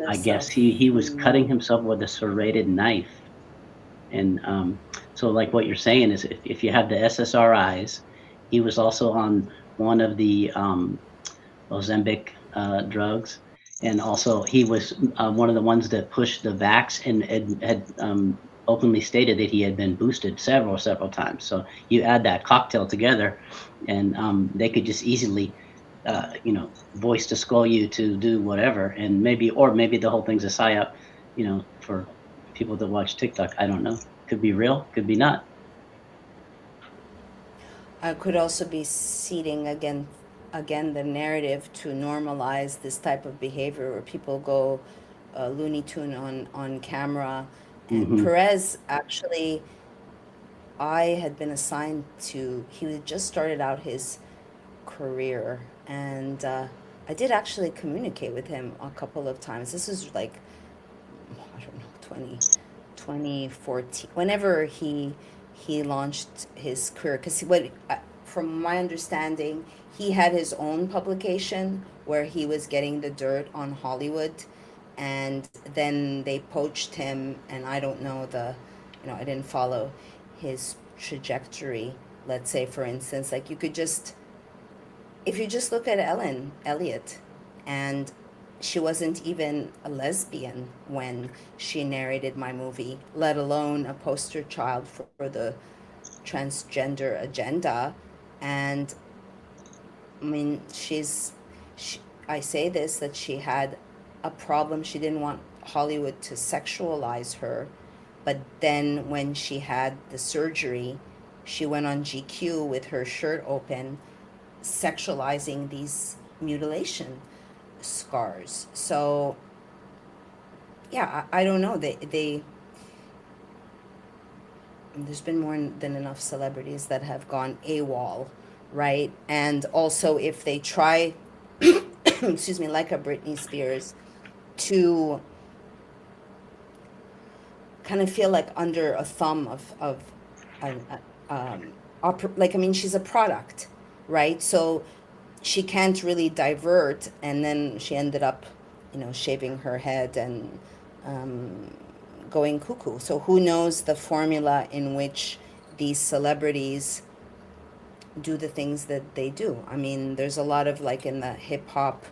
I guess stuff? he was cutting himself with a serrated knife. And so like what you're saying is if you have the SSRIs, he was also on one of the Ozempic drugs. And also he was one of the ones that pushed the vax and had openly stated that he had been boosted several times. So you add that cocktail together, and they could just easily, voice to skull you to do whatever. And maybe the whole thing's a psyop, for people that watch TikTok. I don't know. Could be real, could be not. I could also be seeding again, the narrative to normalize this type of behavior where people go Looney Tune on camera. And Perez, actually, I had been assigned to, he had just started out his career, and I did actually communicate with him a couple of times. This was like, I don't know, 2014, whenever he launched his career, because from my understanding, he had his own publication where he was getting the dirt on Hollywood, and then they poached him, and I don't know I didn't follow his trajectory. Let's say, for instance, like if you just look at Ellen Elliott, and she wasn't even a lesbian when she narrated my movie, let alone a poster child for the transgender agenda. And I mean, I say this, that she had a problem. She didn't want Hollywood to sexualize her. But then when she had the surgery, she went on GQ with her shirt open, sexualizing these mutilation scars. So yeah, I don't know. There's been more than enough celebrities that have gone AWOL, right? And also, if they try, excuse me, like a Britney Spears, to kind of feel like under a thumb of like, I mean, she's a product, right? So she can't really divert, and then she ended up, shaving her head and going cuckoo. So who knows the formula in which these celebrities do the things that they do. I mean, there's a lot of, like, in the hip hop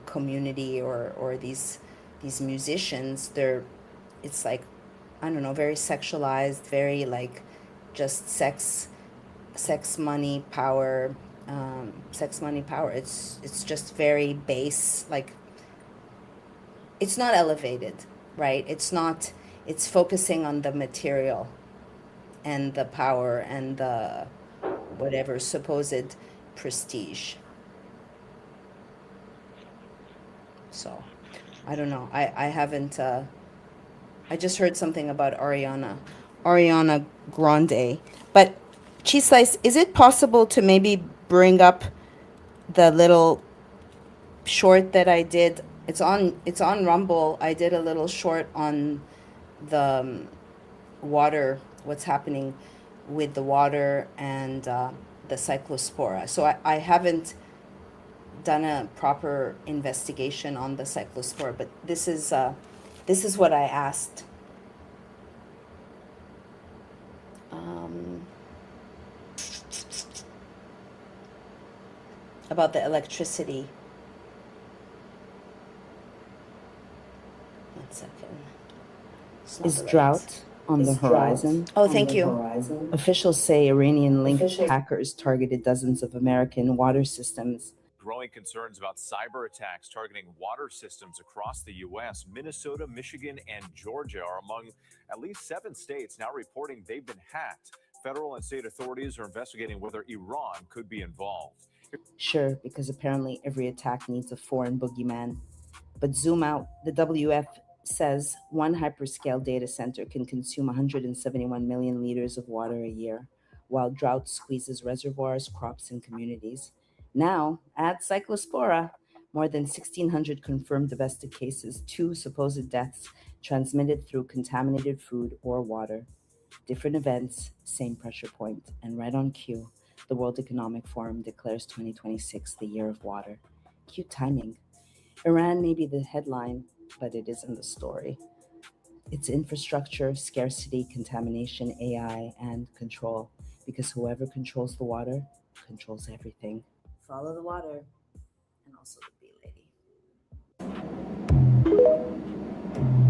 community, or these musicians, it's like, I don't know, very sexualized, very like just sex, money, power, It's just very base, like, it's not elevated, right? It's focusing on the material and the power and the whatever supposed prestige. So I don't know. I haven't I just heard something about Ariana Grande. But Cheese Slice, is it possible to maybe bring up the little short that I did? It's on Rumble. I did a little short on the water, what's happening with the water and the cyclospora. So I haven't done a proper investigation on the cyclospora, but this is what I asked. About the electricity. One second. Is drought on the horizon? Oh, thank you. Officials say Iranian-linked hackers targeted dozens of American water systems. Growing concerns about cyber attacks targeting water systems across the U.S. Minnesota, Michigan, and Georgia are among at least 7 states now reporting they've been hacked. Federal and state authorities are investigating whether Iran could be involved. Sure, because apparently every attack needs a foreign boogeyman. But zoom out. The WF says one hyperscale data center can consume 171 million liters of water a year, while drought squeezes reservoirs, crops, and communities. Now, add cyclospora. More than 1,600 confirmed domestic cases, 2 supposed deaths transmitted through contaminated food or water. Different events, same pressure point, and right on cue, the World Economic Forum declares 2026 the year of water. Cute timing. Iran may be the headline, but it isn't the story. It's infrastructure, scarcity, contamination, AI, and control. Because whoever controls the water controls everything. Follow the water, and also the bee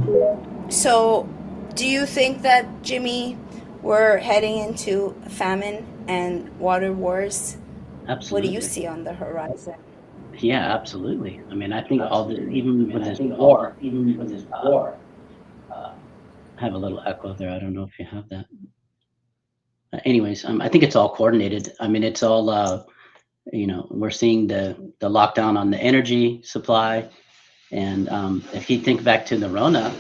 lady. So, do you think that, Jimmy, we're heading into famine and water wars? Absolutely. What do you see on the horizon? Yeah, absolutely. I mean, I think even with this war, I have a little echo there. I don't know if you have that. Anyways, I think it's all coordinated. I mean, it's all we're seeing the lockdown on the energy supply. And if you think back to the Rona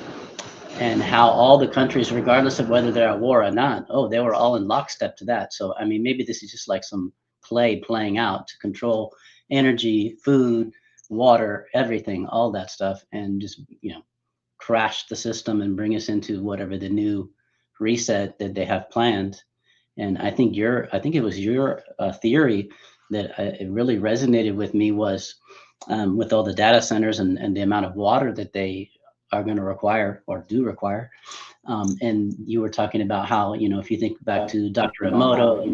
and how all the countries, regardless of whether they're at war or not, they were all in lockstep to that. So, I mean, maybe this is just like some playing out to control energy, food, water, everything, all that stuff, and just, crash the system and bring us into whatever the new reset that they have planned. And I think it was your theory that it really resonated with me was with all the data centers and the amount of water that they are going to require or do require. And you were talking about how, if you think back to Dr. Emoto,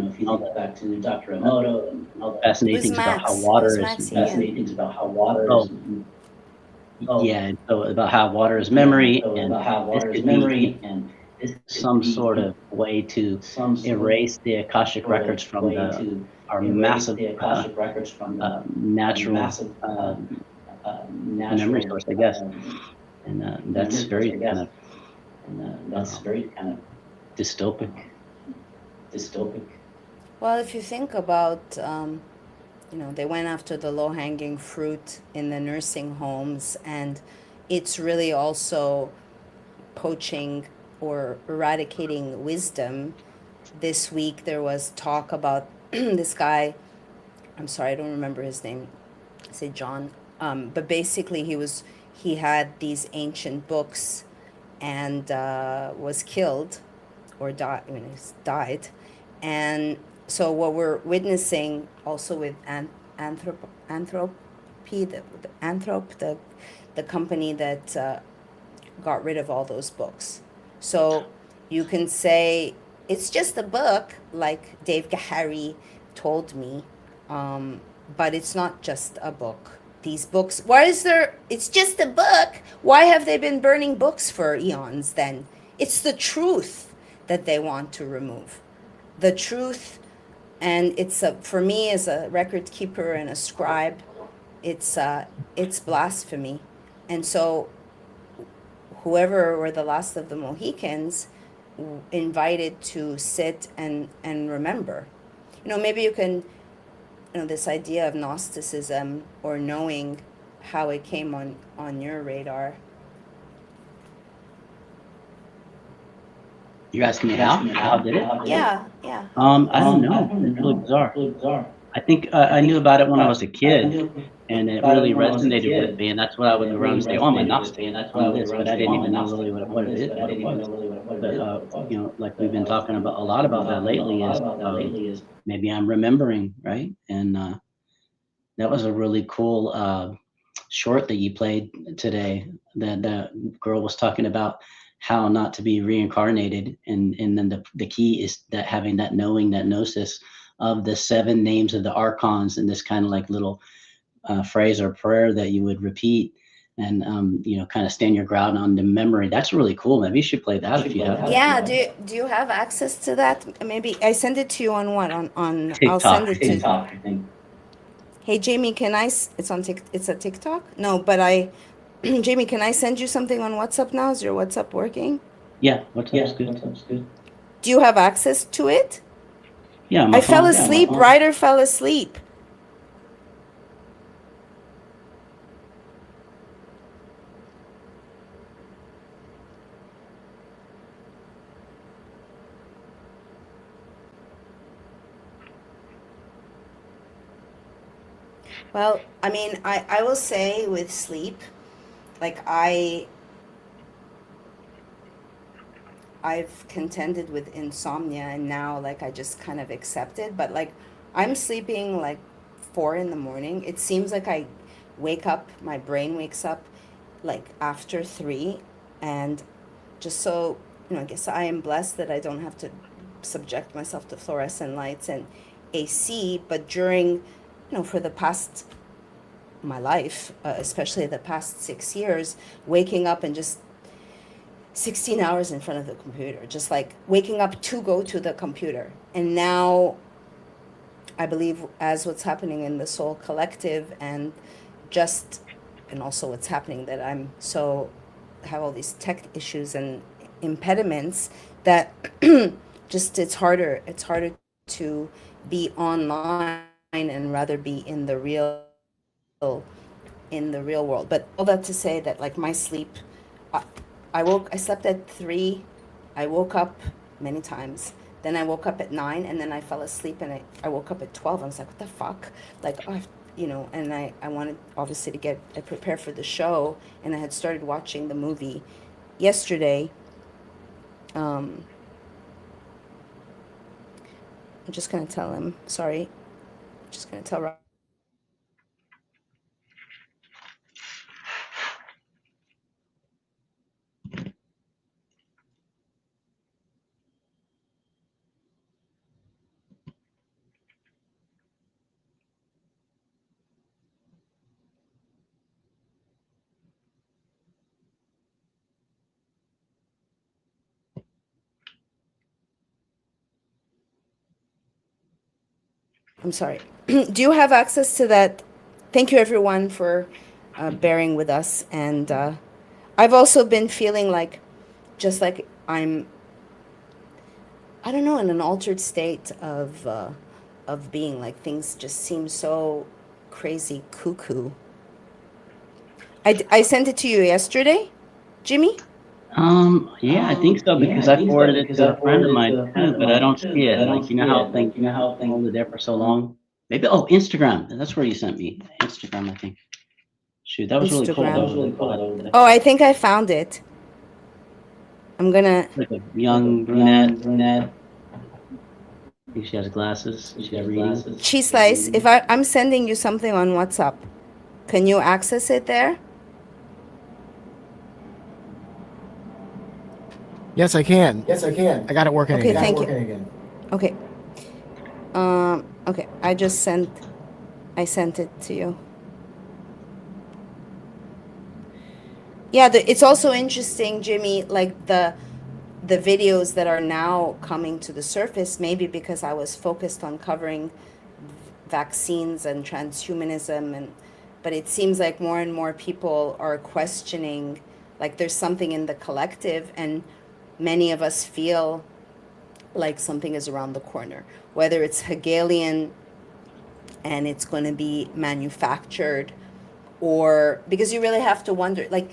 fascinating things about how water is yeah, so about how water is memory, and this could be some sort of way to erase the Akashic records from our massive natural memory source, I guess. And that's very kind of dystopic. Well, if you think about, they went after the low-hanging fruit in the nursing homes, and it's really also poaching or eradicating wisdom. This week there was talk about this guy, I'm sorry, I don't remember his name, say John, but basically he had these ancient books and was killed or died. And so what we're witnessing also with Anthropy, the company that got rid of all those books. So you can say it's just a book, like Dave Gahary told me, but it's not just a book. These books, it's just a book. Why have they been burning books for eons then? It's the truth that they want to remove. The truth, and for me as a record keeper and a scribe, it's blasphemy. And so whoever were the last of the Mohicans invited to sit and remember. Maybe you can, this idea of Gnosticism or knowing how it came on your radar. You're asking me how? How did it? Yeah. I don't know. It's really bizarre. I think I knew about it when I was a kid, and it really resonated with me, and that's what I would around say, I'm a Gnostic, I'm this, but I didn't even know really what it is. But like we've been talking about a lot about that lately is maybe I'm remembering, right? And that was a really cool short that you played today. That girl was talking about how not to be reincarnated, and then the key is that having that knowing, that gnosis of the 7 names of the archons, and this kind of like little phrase or prayer that you would repeat, and kind of stand your ground on the memory. That's really cool. Maybe you should play that if you have. Yeah. Do you have access to that? Maybe I send it to you on what on TikTok. I'll send it to TikTok, I think. Hey Jamie, it's a TikTok? No, but Jamie, can I send you something on WhatsApp now? Is your WhatsApp working? Yeah, WhatsApp's good. Do you have access to it? Yeah, I fell asleep. Ryder fell asleep. Well, I mean, I will say with sleep, like I've contended with insomnia, and now like I just kind of accept it, but like I'm sleeping like 4 a.m. It seems like I wake up, my brain wakes up like after 3, and just so, I guess I am blessed that I don't have to subject myself to fluorescent lights and AC, but during, for the past, my life, especially the past 6 years, waking up and just 16 hours in front of the computer, just like waking up to go to the computer. And now I believe as what's happening in the Soul Collective and also what's happening that have all these tech issues and impediments that just it's harder to be online and rather be in the real world. But all that to say that like my sleep, I slept at 3, I woke up many times. Then I woke up at 9, and then I fell asleep, and I woke up at 12. I was like, what the fuck? Like, oh, and I wanted obviously to get prepared for the show, and I had started watching the movie yesterday. I'm just gonna tell him, sorry. I'm just gonna tell I'm sorry. Do you have access to that? Thank you, everyone, for bearing with us. And I've also been feeling like, just like I don't know, in an altered state of being. Like things just seem so crazy cuckoo. I sent it to you yesterday, Jimmy. Yeah, I think so because I forwarded it to a friend of mine too, but I don't see it. Like, you know how things hold it there for so long? Maybe, Instagram. That's where you sent me. Instagram, I think. Shoot, that was really cool. That was really cool. Oh, I think I found it. I'm gonna. Like a young brunette. I think she has glasses. She has reading. Cheese slice. If I'm sending you something on WhatsApp, can you access it there? Yes, I can. I got it working Okay, again. thank you. Okay. Okay. I sent it to you. Yeah, it's also interesting, Jimmy, like the videos that are now coming to the surface, maybe because I was focused on covering vaccines and transhumanism, but it seems like more and more people are questioning, like there's something in the collective, and many of us feel like something is around the corner, whether it's Hegelian and it's going to be manufactured, or because you really have to wonder, like,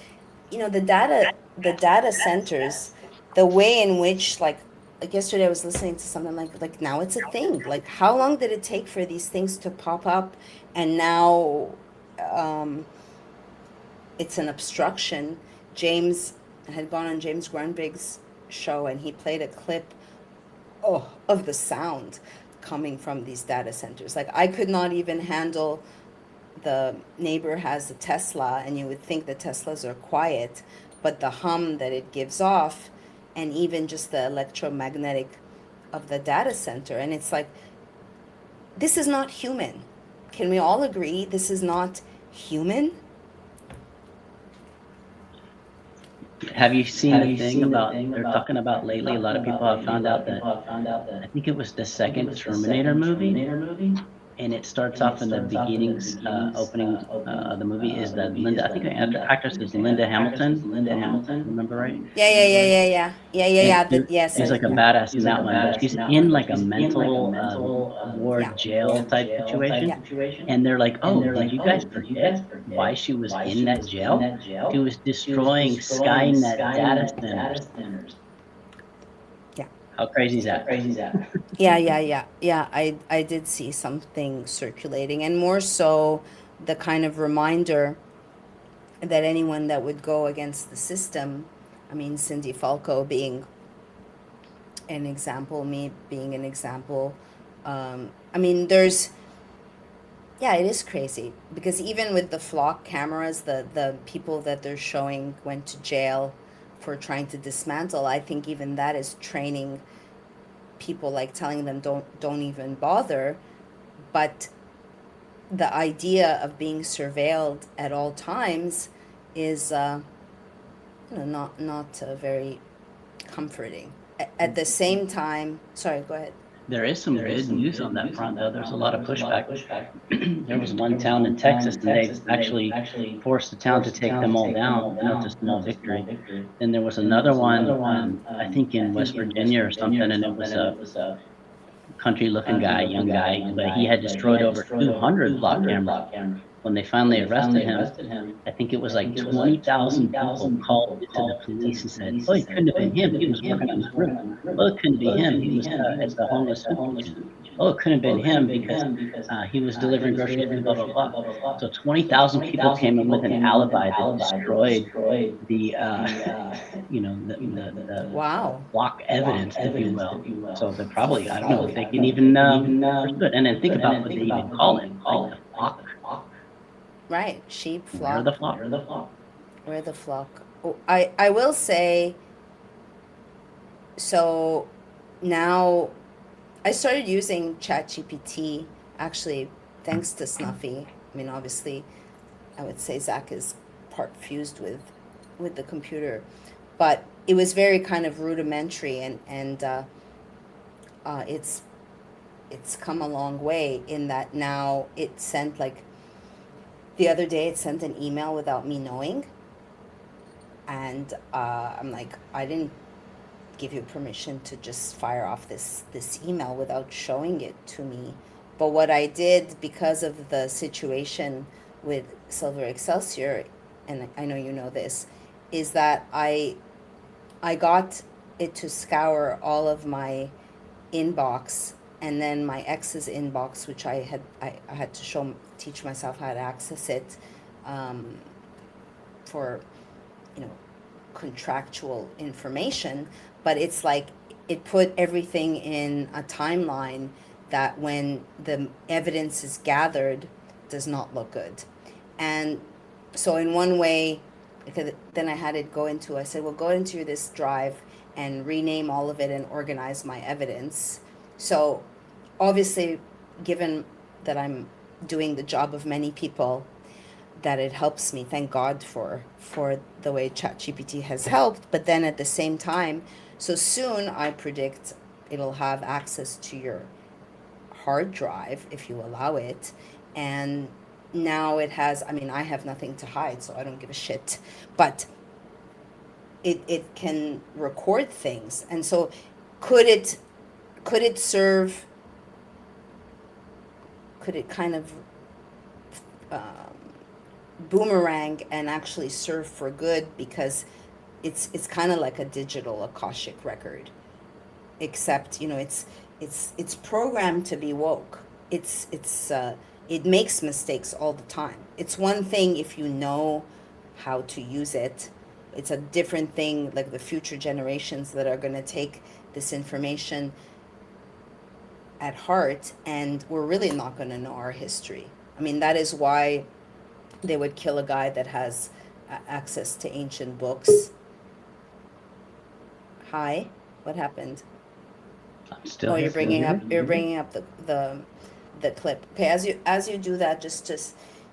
the data centers, the way in which, like yesterday I was listening to something like now it's a thing. Like, how long did it take for these things to pop up, and now it's an obstruction. James had gone on James Grunberg's show, and he played a clip of the sound coming from these data centers. Like, I could not even handle, the neighbor has a Tesla, and you would think the Teslas are quiet, but the hum that it gives off, and even just the electromagnetic of the data center, and it's like, this is not human. Can we all agree this is not human? Have you seen the thing about they're talking about lately? A lot of people have found out that I think it was the second Terminator movie, and it starts off in the beginnings, opening of the movie is that Linda. I think the actress is Linda Hamilton. Remember right? Yeah. Yes. She's like a badass in that one, but she's in like a mental ward jail type situation, and they're like, "Oh, did you guys forget why she was in that jail? She was destroying Skynet data centers." Yeah. How crazy is that? Yeah. I did see something circulating, and more so the kind of reminder that anyone that would go against the system, I mean, Cindy Falco being an example, me being an example. I mean, it is crazy, because even with the flock cameras, the people that they're showing went to jail for trying to dismantle. I think even that is training people, like telling them don't even bother. But the idea of being surveilled at all times is not very comforting. At the same time, sorry, go ahead. There is some good news on that front, though. There's a lot of pushback. There was one town in Texas, and they actually forced the town to take them all down. That's a small victory. Then there was another one, I think in West Virginia or something, and it was country-looking guy, young guy, but he had destroyed over 200 block cameras. When they finally arrested him, I think it was like 20,000 people called to the police and said, "Oh, it couldn't have been him. He was working on his roof. Oh, it couldn't be him. He was at the homeless soup kitchen. Oh, it couldn't have been him because he was delivering groceries and blah blah blah." So 20,000 people came in with an alibi that destroyed the the Wow. block evidence, if you will. So they're probably, I don't know if they can even pursue it. And then think about what they even call it, like the flock. Right, sheep, Where flock. the flock? Where the flock. Oh, I will say, so now I started using ChatGPT, actually, thanks to Snuffy. I mean, obviously, I would say Zach is part fused with the computer, but it was very kind of rudimentary, and it's come a long way in that now it sent, like, the other day it sent an email without me knowing, and I'm like, I didn't give you permission to just fire off this email without showing it to me. But what I did, because of the situation with Silver Excelsior, and I know you know this, is that I got it to scour all of my inbox, and then my ex's inbox, which I had to teach myself how to access it, for contractual information. But it's like it put everything in a timeline that when the evidence is gathered does not look good. And so in one way, because then I had it I said, well, go into this drive and rename all of it and organize my evidence. So obviously, given that I'm doing the job of many people, that it helps me. Thank God for the way ChatGPT has helped. But then at the same time, so soon I predict it'll have access to your hard drive if you allow it. And now it has, I mean, I have nothing to hide, so I don't give a shit. But it can record things. And so could it serve, could it kind of boomerang and actually serve for good, because it's kind of like a digital Akashic record, except it's programmed to be woke. It makes mistakes all the time. It's one thing if you know how to use it. It's a different thing, like the future generations that are going to take this information at heart, and we're really not going to know our history. I mean, that is why they would kill a guy that has access to ancient books. Hi, what happened? Still you're bringing up the clip. Okay, as you do that,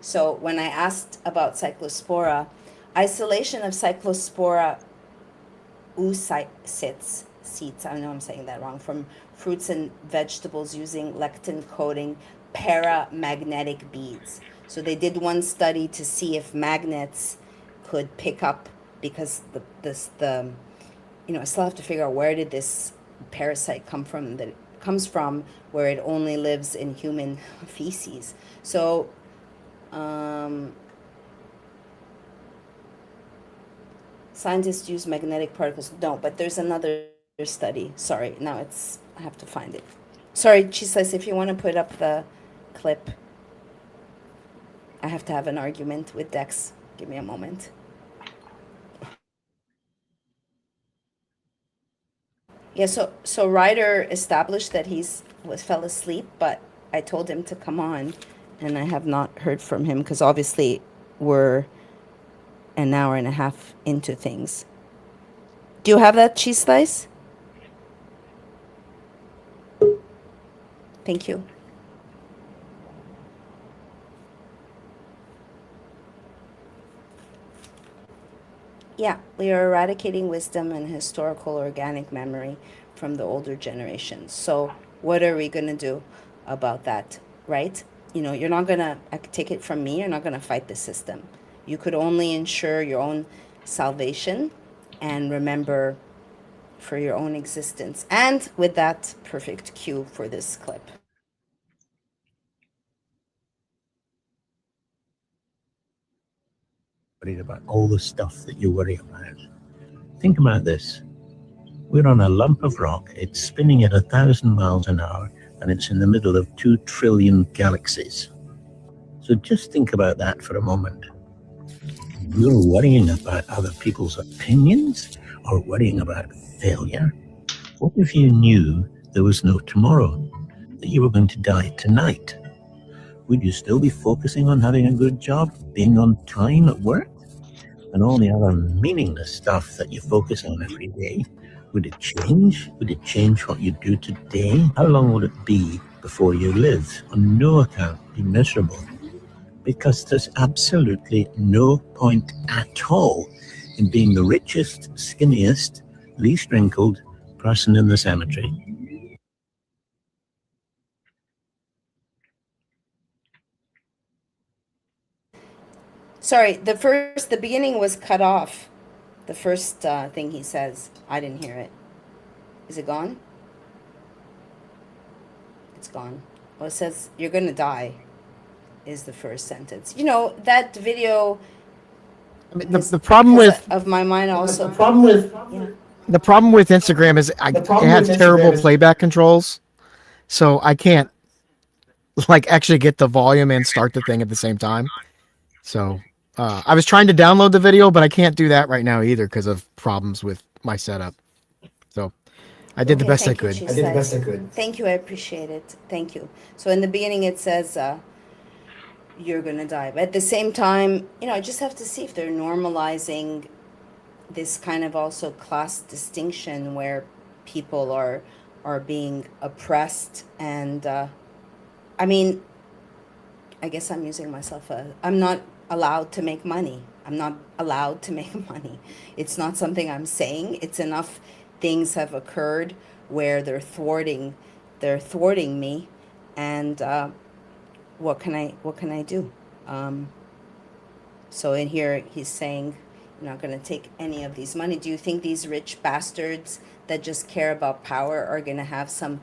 so when I asked about Cyclospora, isolation of Cyclospora oocytes, I know I'm saying that wrong, from fruits and vegetables using lectin coating paramagnetic beads. So they did one study to see if magnets could pick up, because I still have to figure out where did this parasite come from, that it comes from, where it only lives in human feces. So scientists use magnetic particles. No, but there's another study. Sorry, now I have to find it. Sorry, Chisles, if you want to put up the clip. I have to have an argument with Dex. Give me a moment. Yeah, so Ryder established that fell asleep, but I told him to come on, and I have not heard from him, because obviously we're an hour and a half into things. Do you have that, cheese slice? Thank you. Yeah, we are eradicating wisdom and historical organic memory from the older generations. So what are we going to do about that, right? You're not going to take it from me. You're not going to fight the system. You could only ensure your own salvation and remember for your own existence. And with that, perfect cue for this clip. Worried about all the stuff that you worry about. Think about this. We're on a lump of rock, it's spinning at 1,000 miles an hour, and it's in the middle of 2 trillion galaxies. So just think about that for a moment. You're worrying about other people's opinions or worrying about failure? What if you knew there was no tomorrow, that you were going to die tonight? Would you still be focusing on having a good job, being on time at work, and all the other meaningless stuff that you focus on every day? Would it change? Would it change what you do today? How long would it be before you live? On no account be miserable. Because there's absolutely no point at all in being the richest, skinniest, least wrinkled person in the cemetery. Sorry, the beginning was cut off. The first thing he says, I didn't hear it. Is it gone? It's gone. Well, it says, you're going to die, is the first sentence. You know, that video... I mean, the problem with... Of my mind also... The problem with Instagram is it has terrible playback controls, so I can't, like, actually get the volume and start the thing at the same time. So... I was trying to download the video, but I can't do that right now either because of problems with my setup. So I did the best I could. Thank you. I appreciate it. Thank you. So in the beginning, it says, you're going to die. But at the same time, you know, I just have to see if they're normalizing this kind of also class distinction where people are being oppressed. And I mean, I guess I'm using myself. I'm not allowed to make money. I'm not allowed to make money. It's not something I'm saying. It's enough things have occurred where they're thwarting me, and what can I do? So in here he's saying, you're not going to take any of these money. Do you think these rich bastards that just care about power are going to have some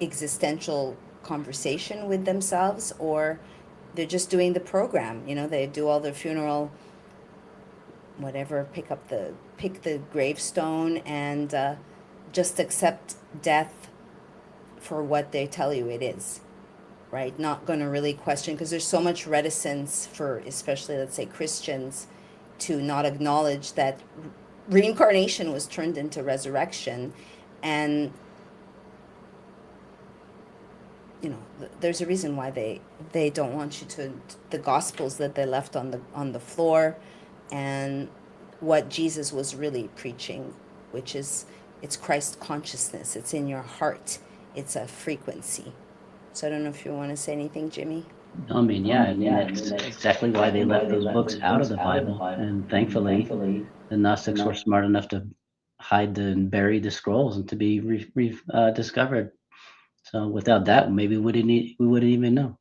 existential conversation with themselves, or they're just doing the program? You know, they do all their funeral, whatever, pick the gravestone and just accept death for what they tell you it is, right? Not going to really question, because there's so much reticence for, especially, let's say, Christians, to not acknowledge that reincarnation was turned into resurrection. And you know, there's a reason why they don't want you to, the gospels that they left on the floor, and what Jesus was really preaching, which is, it's Christ consciousness. It's in your heart. It's a frequency. So I don't know if you want to say anything, Jimmy. I mean, that's exactly why they left those books out of the Bible. And thankfully, the Gnostics were smart enough to hide and bury the scrolls and to be discovered. So without that, maybe we wouldn't even know.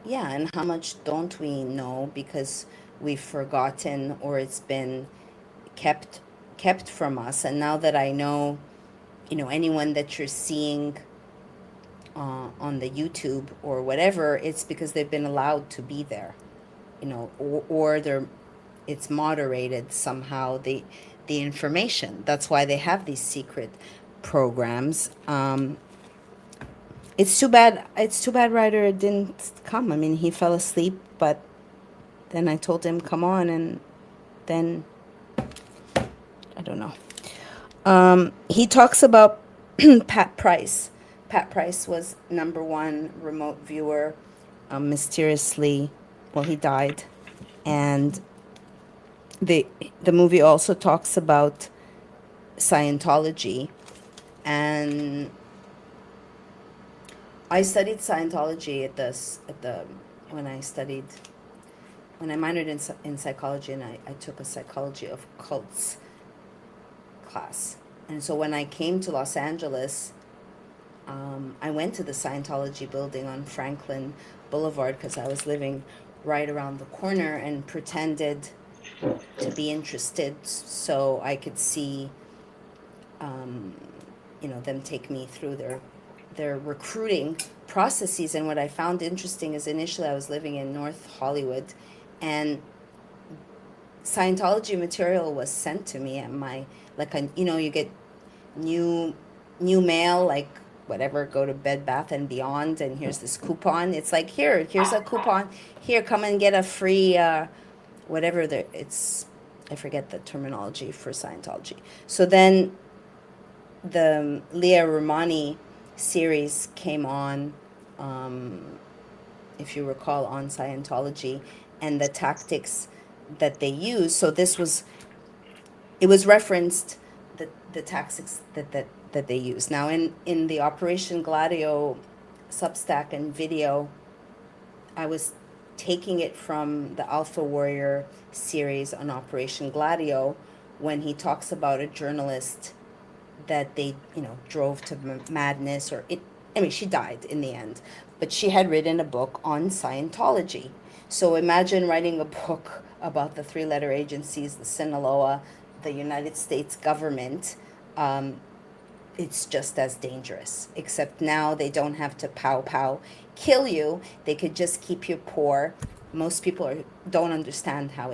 Yeah, and how much don't we know because we've forgotten, or it's been kept from us. And now that I know, you know, anyone that you're seeing on the YouTube or whatever, it's because they've been allowed to be there, you know, or it's moderated somehow, the information. That's why they have these secret programs. It's too bad Ryder didn't come. I mean, he fell asleep, but then I told him, come on, and then I don't know. He talks about Pat Price. Pat Price was #1 remote viewer, mysteriously. Well, he died. And the movie also talks about Scientology. And I studied Scientology when I minored in psychology, and I took a psychology of cults class. And so when I came to Los Angeles, I went to the Scientology building on Franklin Boulevard because I was living right around the corner, and pretended to be interested so I could see them take me through their recruiting processes. And what I found interesting is initially I was living in North Hollywood, and Scientology material was sent to me at my, you get new mail, like whatever, go to Bed Bath and Beyond, and here's this coupon. It's like, here's a coupon. Here, come and get a free whatever I forget the terminology for Scientology. So then the Leah Remani series came on, if you recall, on Scientology, and the tactics that they use. So it was referenced, the tactics that they use. Now in the Operation Gladio Substack and video, I was taking it from the Alpha Warrior series on Operation Gladio, when he talks about a journalist that they drove to madness, she died in the end, but she had written a book on Scientology. So imagine writing a book about the three-letter agencies, the Sinaloa, the United States government. It's just as dangerous, except now they don't have to pow kill you. They could just keep you poor. Most people don't understand how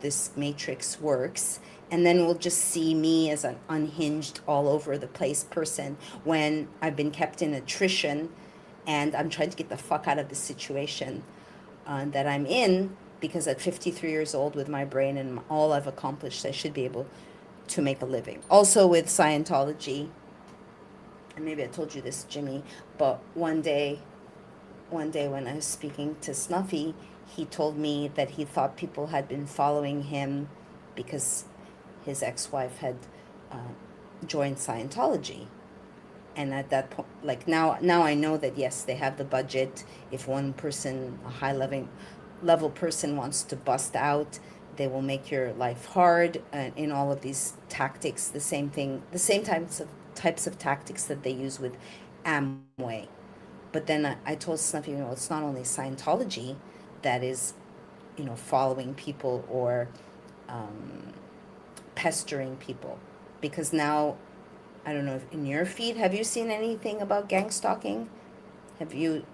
this matrix works. And then we'll just see me as an unhinged, all over the place person, when I've been kept in attrition and I'm trying to get the fuck out of the situation that I'm in, because at 53 years old, with my brain and all I've accomplished, I should be able to make a living. Also with Scientology, and maybe I told you this, Jimmy, but one day when I was speaking to Snuffy, he told me that he thought people had been following him because his ex-wife had joined Scientology. And at that point, like now I know that yes, they have the budget. If one person, a high level person, wants to bust out, they will make your life hard. In all of these tactics, the same thing, the same types of tactics that they use with Amway. But then I told Snuffy, it's not only Scientology that is, following people or pestering people, because now, I don't know if in your feed, have you seen anything about gang stalking? Have you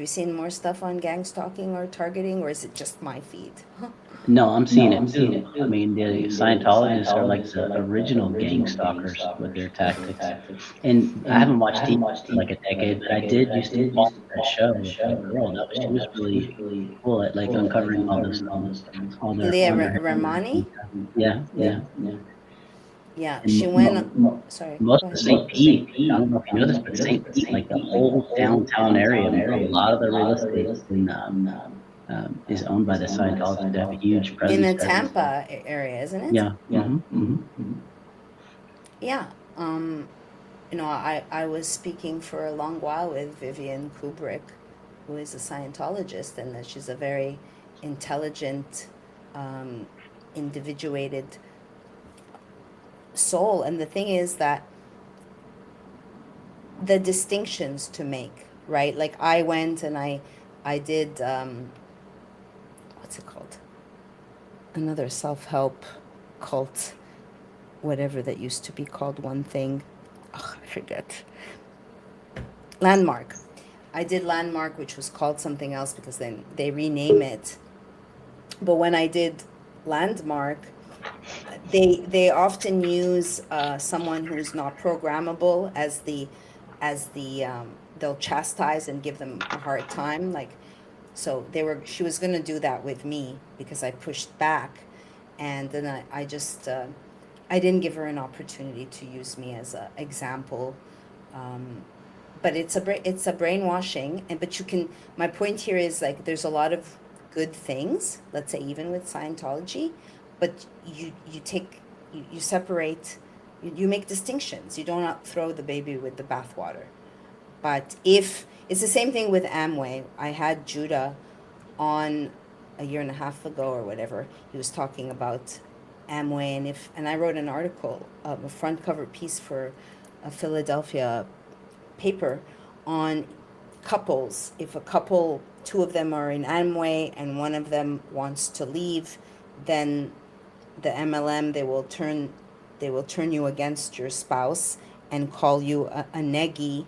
seen more stuff on gang stalking or targeting, or is it just my feed? No, I'm seeing it too. I mean, the Scientologists are like the original gang stalkers with their tactics. And I haven't watched TV in like a decade, but I did used to watch that show with that girl. She was really cool at like uncovering all this, all their. Leah Ramani? Yeah. Yeah, And she went. Sorry. most of St. Pete, I don't know if you know this, but St. Pete, like the whole downtown area, a lot of the real estate is owned by the Scientologists. They have a huge presence In the there. Tampa area, isn't it? Yeah. Yeah. I was speaking for a long while with Vivian Kubrick, who is a Scientologist, and that she's a very intelligent, individuated soul. And the thing is that the distinctions to make, right? Like I went and I did, what's it called? Another self-help cult, whatever that used to be called one thing. Oh, I forget. Landmark. I did Landmark, which was called something else because then they rename it. But when I did Landmark, they often use someone who's not programmable as the they'll chastise and give them a hard time, like, so she was going to do that with me because I pushed back, and then I just I didn't give her an opportunity to use me as an example. But it's a brainwashing, but you can, my point here is, like, there's a lot of good things, let's say even with Scientology, but you separate, you make distinctions. You don't throw the baby with the bathwater. But if it's the same thing with Amway, I had Judah on a year and a half ago or whatever. He was talking about Amway, and I wrote an article, a front cover piece for a Philadelphia paper on couples. If a couple, two of them are in Amway and one of them wants to leave, then the MLM, they will turn They will turn you against your spouse and call you a neggy.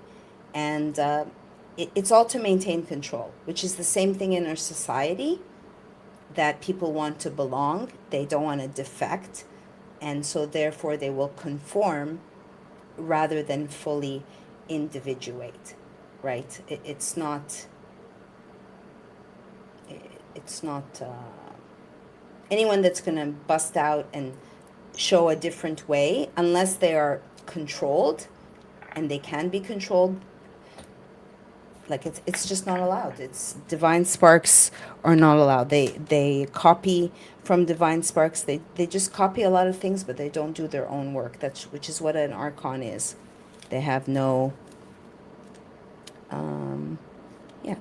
And it's all to maintain control, which is the same thing in our society, that people want to belong. They don't want to defect. And so therefore they will conform rather than fully individuate, right? It's not anyone that's going to bust out and show a different way, unless they are controlled, and they can be controlled. Like it's just not allowed. It's divine sparks are not allowed. They copy from divine sparks. They just copy a lot of things, but they don't do their own work. Which is what an archon is. They have no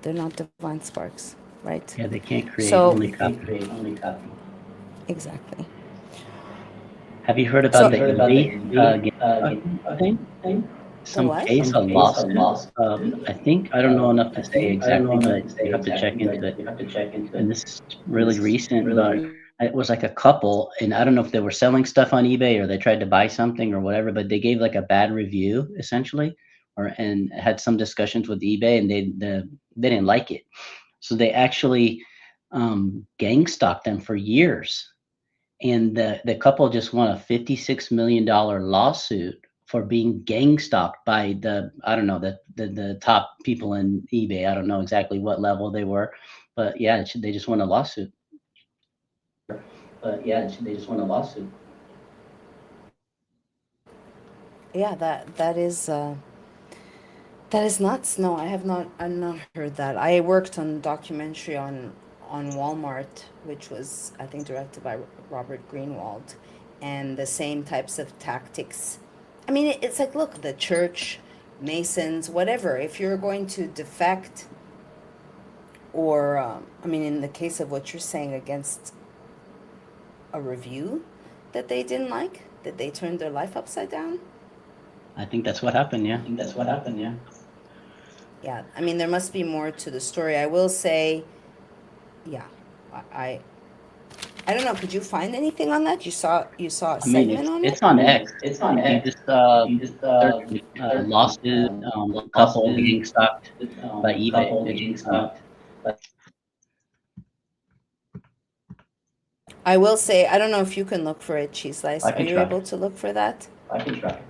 they're not divine sparks, right? Yeah, they can't create, So only copy. Exactly. Have you heard about the eBay thing? Some what? case, a lawsuit. I think, I don't know enough to say exactly, but you have to check into it. And this is really recent, but it was like a couple, and I don't know if they were selling stuff on eBay or they tried to buy something or whatever, but they gave like a bad review essentially, and had some discussions with eBay, and they didn't like it. So they actually gang stalked them for years. And the couple just won a $56 million lawsuit for being gang stalked by the top people in eBay. I don't know exactly what level they were, but yeah, they just won a lawsuit. Yeah, that is nuts. No, I've not heard that. I worked on a documentary on Walmart, which was, I think, directed by Robert Greenwald, and the same types of tactics. I mean, it's like, look, the church, Masons, whatever. If you're going to defect, or I mean, in the case of what you're saying, against a review that they didn't like, that they turned their life upside down. I think that's what happened. Yeah. Yeah, I mean, there must be more to the story. I will say, yeah, I don't know. Could you find anything on that? You saw a segment on it? It's on X. You just search lawsuit, couple gang stalked by eBay. I will say, I don't know if you can look for it, Cheese Slice. I Are can you try. able to look for that? I can try.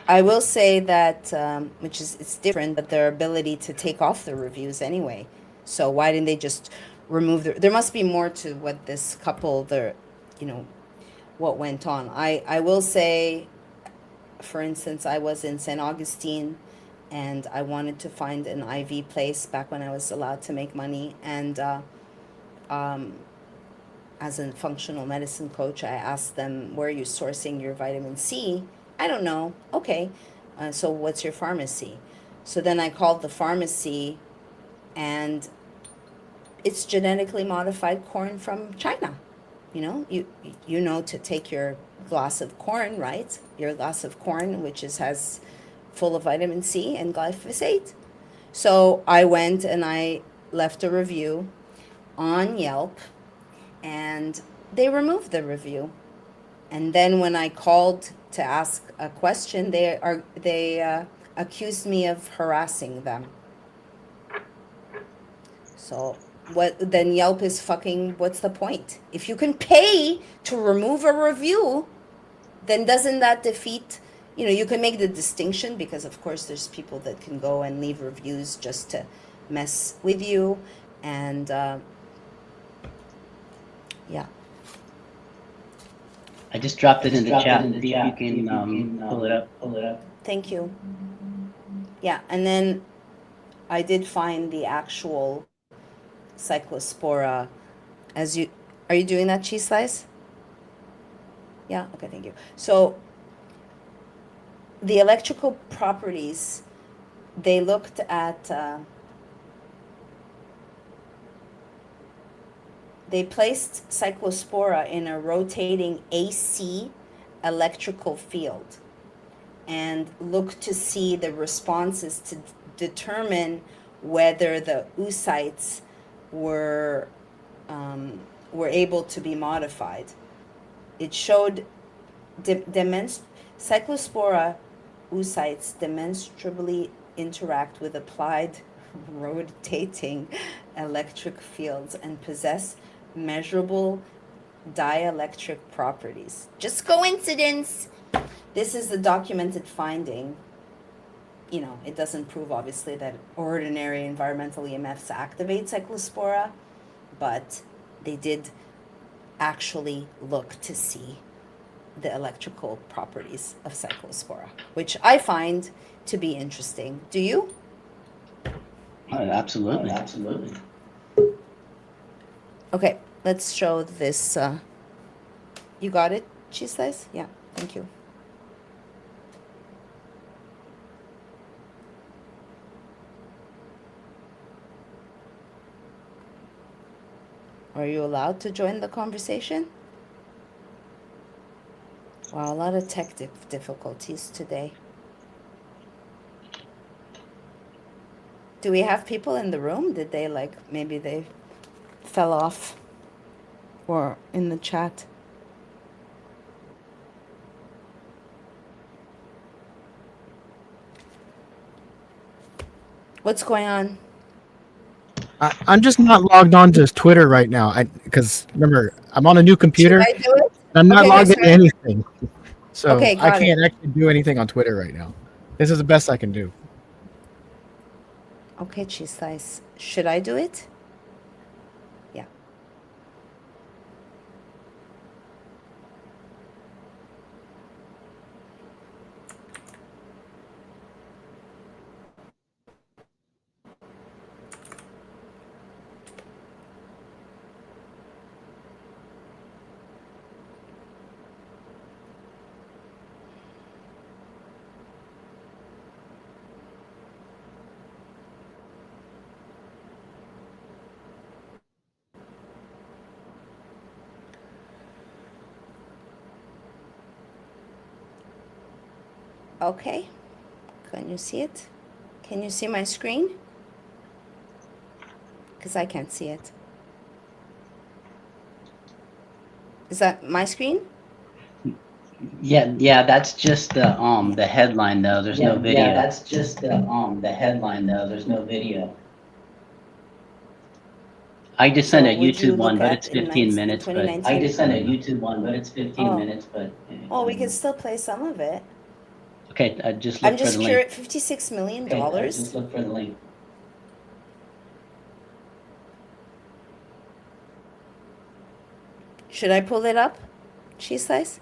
I will say that, which is, it's different, but their ability to take off the reviews anyway. So why didn't they just remove there must be more to what this couple, what went on. I will say, for instance, I was in St. Augustine, and I wanted to find an IV place back when I was allowed to make money. And as a functional medicine coach, I asked them, where are you sourcing your vitamin C? I don't know. Okay. So what's your pharmacy? So then I called the pharmacy, and it's genetically modified corn from China. You know to take your glass of corn, right? Your glass of corn, which has full of vitamin C and glyphosate. So I went and I left a review on Yelp, and they removed the review. And then when I called to ask a question, they accused me of harassing them. So then Yelp is fucking, what's the point? If you can pay to remove a review, then doesn't that defeat, you can make the distinction, because of course there's people that can go and leave reviews just to mess with you. And yeah. I just dropped it in the chat. See if you can pull it up. Thank you. Yeah, and then I did find the actual cyclospora. Are you doing that, Cheese Slice? Yeah, okay, thank you. So the electrical properties, they looked at, they placed cyclospora in a rotating AC electrical field and looked to see the responses to determine whether the oocytes were able to be modified. it showed Cyclospora oocytes demonstrably interact with applied rotating electric fields and possess measurable dielectric properties. Just coincidence. This is the documented finding. You know, it doesn't prove obviously that ordinary environmental EMFs activate Cyclospora, but they did actually look to see the electrical properties of Cyclospora, which I find to be interesting. Do you? Absolutely, absolutely. Okay, let's show this. You got it, cheese slice? Yeah, thank you. Are you allowed to join the conversation? Wow, a lot of tech difficulties today. Do we have people in the room? Did they maybe they fell off or in the chat? What's going on? I'm just not logged on to Twitter right now. Because remember, I'm on a new computer. Should I do it? I'm not Okay, logged yes, into anything. So Okay, I got can't actually do anything on Twitter right now. This is the best I can do. Okay, cheese slice. Should I do it? Yeah. Okay. Can you see it? Can you see my screen? Because I can't see it. Is that my screen? Yeah, that's just the headline though. There's no video. Yeah, that's just the headline though. There's no video. I just sent a So would you YouTube one, look but at it's in 15 minutes. But 2019? I just sent a YouTube one, but it's 15 Oh. minutes. But Oh, we can still play some of it. okay, just look I'm for just the curious. link. $56 million? Okay, just look for the link. Should I pull it up? Cheese slice?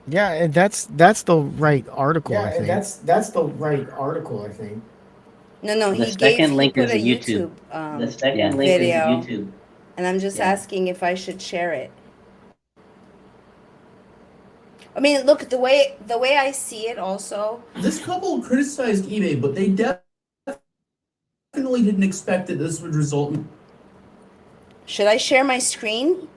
Yeah, that's the right article. I think that's the right article. I think. No, The he second link put is a a YouTube. The second link is video, YouTube. and I'm just asking if I should share it. I mean, look, the way I see it also. This couple criticized eBay, but they definitely didn't expect that this would result in. Should I share my screen?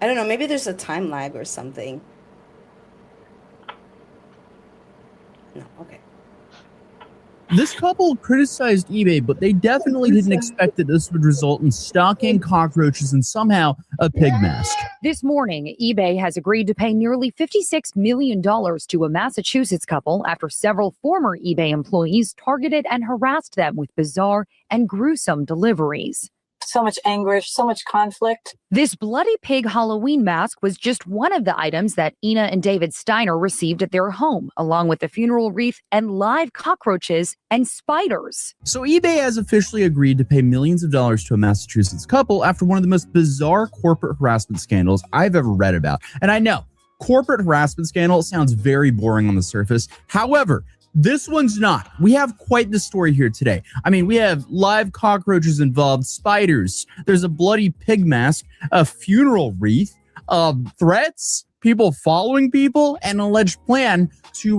I don't know, maybe there's a time lag or something. No, okay. This couple criticized eBay, but they definitely didn't expect that this would result in stalking, cockroaches, and somehow a pig mask. This morning, eBay has agreed to pay nearly $56 million to a Massachusetts couple after several former eBay employees targeted and harassed them with bizarre and gruesome deliveries. So much anguish, so much conflict. This bloody pig Halloween mask was just one of the items that Ina and David Steiner received at their home, along with the funeral wreath and live cockroaches and spiders. So eBay has officially agreed to pay millions of dollars to a Massachusetts couple after one of the most bizarre corporate harassment scandals I've ever read about. And I know, corporate harassment scandal sounds very boring on the surface. However, this one's not. We have quite the story here today. I mean, we have live cockroaches involved, spiders, there's a bloody pig mask, a funeral wreath, threats, people following people, and an alleged plan to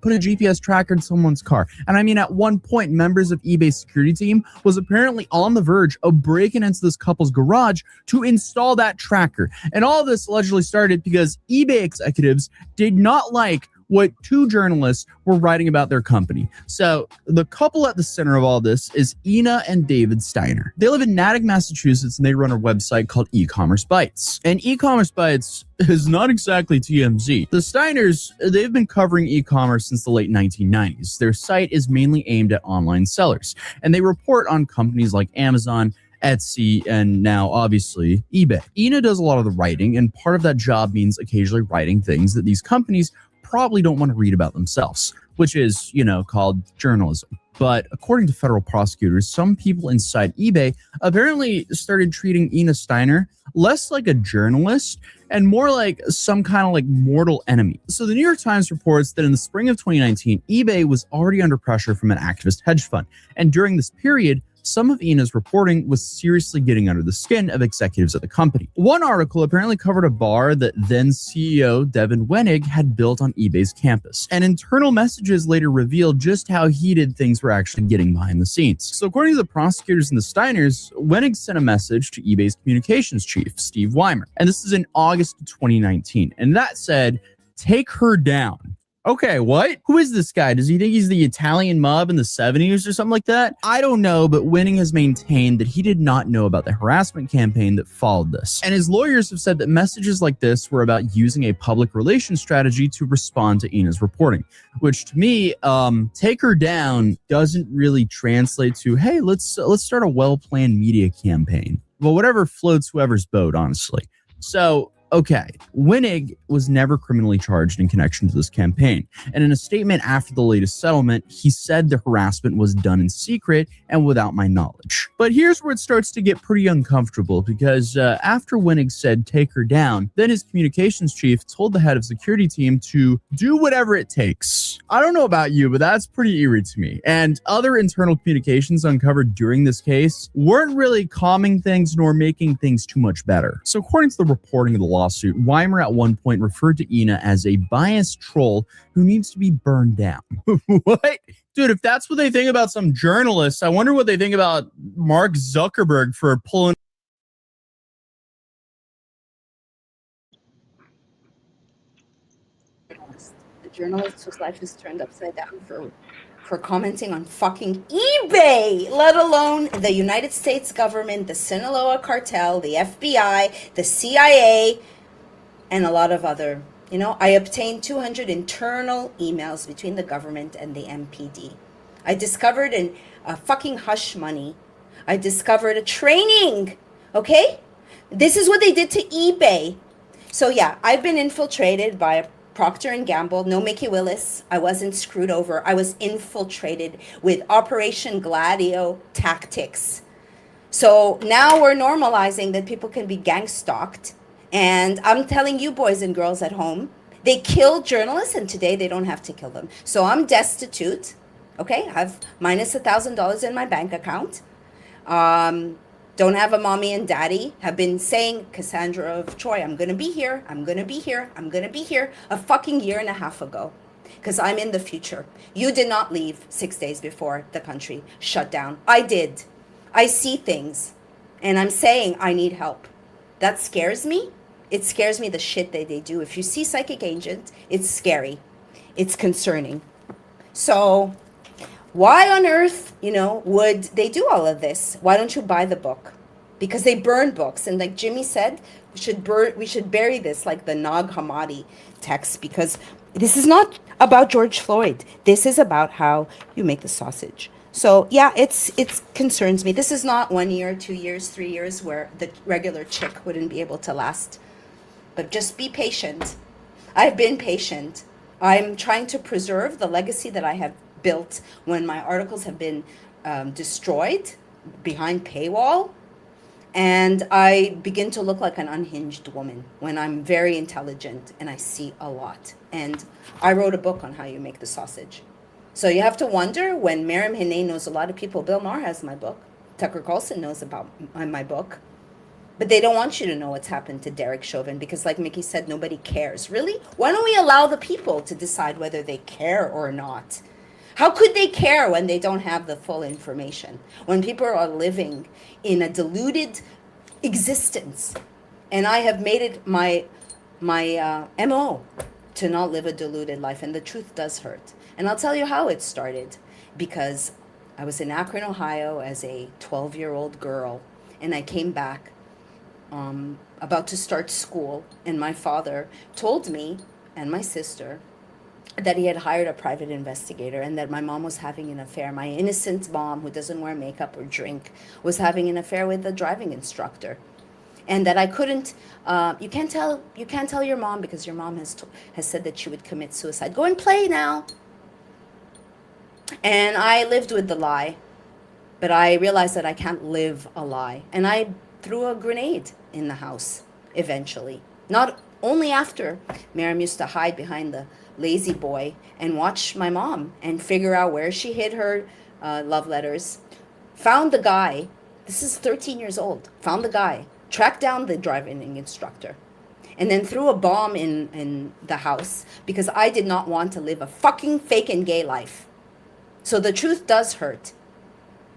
put a GPS tracker in someone's car. And I mean, at one point, members of eBay's security team was apparently on the verge of breaking into this couple's garage to install that tracker. And all of this allegedly started because eBay executives did not like what two journalists were writing about their company. So the couple at the center of all this is Ina and David Steiner. They live in Natick, Massachusetts, and they run a website called E-Commerce Bytes. And E-Commerce Bytes is not exactly TMZ. The Steiners, they've been covering e-commerce since the late 1990s. Their site is mainly aimed at online sellers, and they report on companies like Amazon, Etsy, and now obviously eBay. Ina does a lot of the writing, and part of that job means occasionally writing things that these companies probably don't want to read about themselves, which is, called journalism. But according to federal prosecutors, some people inside eBay apparently started treating Ina Steiner less like a journalist and more like some kind of like mortal enemy. So the New York Times reports that in the spring of 2019, eBay was already under pressure from an activist hedge fund. And during this period, some of Ina's reporting was seriously getting under the skin of executives at the company. One article apparently covered a bar that then CEO Devin Wenig had built on eBay's campus. And internal messages later revealed just how heated things were actually getting behind the scenes. So according to the prosecutors and the Steiners, Wenig sent a message to eBay's communications chief, Steve Weimer. And this is in August of 2019. And that said, "Take her down." Okay, what? Who is this guy? Does he think he's the Italian mob in the 70s or something like that? I don't know, but Wenig has maintained that he did not know about the harassment campaign that followed this. And his lawyers have said that messages like this were about using a public relations strategy to respond to Ina's reporting, which to me, take her down doesn't really translate to, hey, let's start a well-planned media campaign. Well, whatever floats whoever's boat, honestly. So, okay, Wenig was never criminally charged in connection to this campaign. And in a statement after the latest settlement, he said the harassment was done in secret and without my knowledge. But here's where it starts to get pretty uncomfortable because after Wenig said take her down, then his communications chief told the head of security team to do whatever it takes. I don't know about you, but that's pretty eerie to me. And other internal communications uncovered during this case weren't really calming things nor making things too much better. So according to the reporting of the lawsuit, Weimer at one point referred to Ina as a biased troll who needs to be burned down. What? Dude, if that's what they think about some journalists, I wonder what they think about Mark Zuckerberg for pulling. The journalist whose life is turned upside down for commenting on fucking eBay, let alone the United States government, the Sinaloa cartel, the FBI, the CIA, and a lot of other. I obtained 200 internal emails between the government and the MPD. I discovered a fucking hush money. I discovered a training, okay? This is what they did to eBay. So yeah, I've been infiltrated by a Procter & Gamble, no Mickey Willis. I wasn't screwed over. I was infiltrated with Operation Gladio tactics. So now we're normalizing that people can be gang stalked. And I'm telling you, boys and girls at home, they killed journalists, and today they don't have to kill them. So I'm destitute, okay? I have minus $1,000 in my bank account. Don't have a mommy and daddy. Have been saying, Cassandra of Troy, I'm going to be here. I'm going to be here. I'm going to be here a fucking year and a half ago because I'm in the future. You did not leave 6 days before the country shut down. I did. I see things, and I'm saying I need help. That scares me. It scares me the shit that they do. If you see psychic agents, it's scary. It's concerning. So why on earth, would they do all of this? Why don't you buy the book? Because they burn books. And like Jimmy said, we should bury this like the Nag Hammadi text, because this is not about George Floyd. This is about how you make the sausage. So yeah, it concerns me. This is not 1 year, 2 years, 3 years where the regular chick wouldn't be able to last. But just be patient. I've been patient. I'm trying to preserve the legacy that I have built when my articles have been destroyed behind paywall. And I begin to look like an unhinged woman when I'm very intelligent and I see a lot. And I wrote a book on how you make the sausage. So you have to wonder, when Maryam Henein knows a lot of people, Bill Maher has my book, Tucker Carlson knows about my book, but they don't want you to know what's happened to Derek Chauvin because, like Mickey said, nobody cares. Really? Why don't we allow the people to decide whether they care or not? How could they care when they don't have the full information? When people are living in a deluded existence, and I have made it my MO to not live a deluded life. And the truth does hurt. And I'll tell you how it started. Because I was in Akron, Ohio as a 12-year-old girl. And I came back about to start school. And my father told me and my sister that he had hired a private investigator and that my mom was having an affair. My innocent mom, who doesn't wear makeup or drink, was having an affair with a driving instructor. And that I couldn't, you can't tell your mom because your mom has said that she would commit suicide. Go and play now. And I lived with the lie, but I realized that I can't live a lie. And I threw a grenade in the house eventually. Not only after Maryam used to hide behind the lazy boy and watch my mom and figure out where she hid her love letters. Found the guy, this is 13 years old, found the guy, tracked down the driving instructor, and then threw a bomb in the house because I did not want to live a fucking fake and gay life. So the truth does hurt,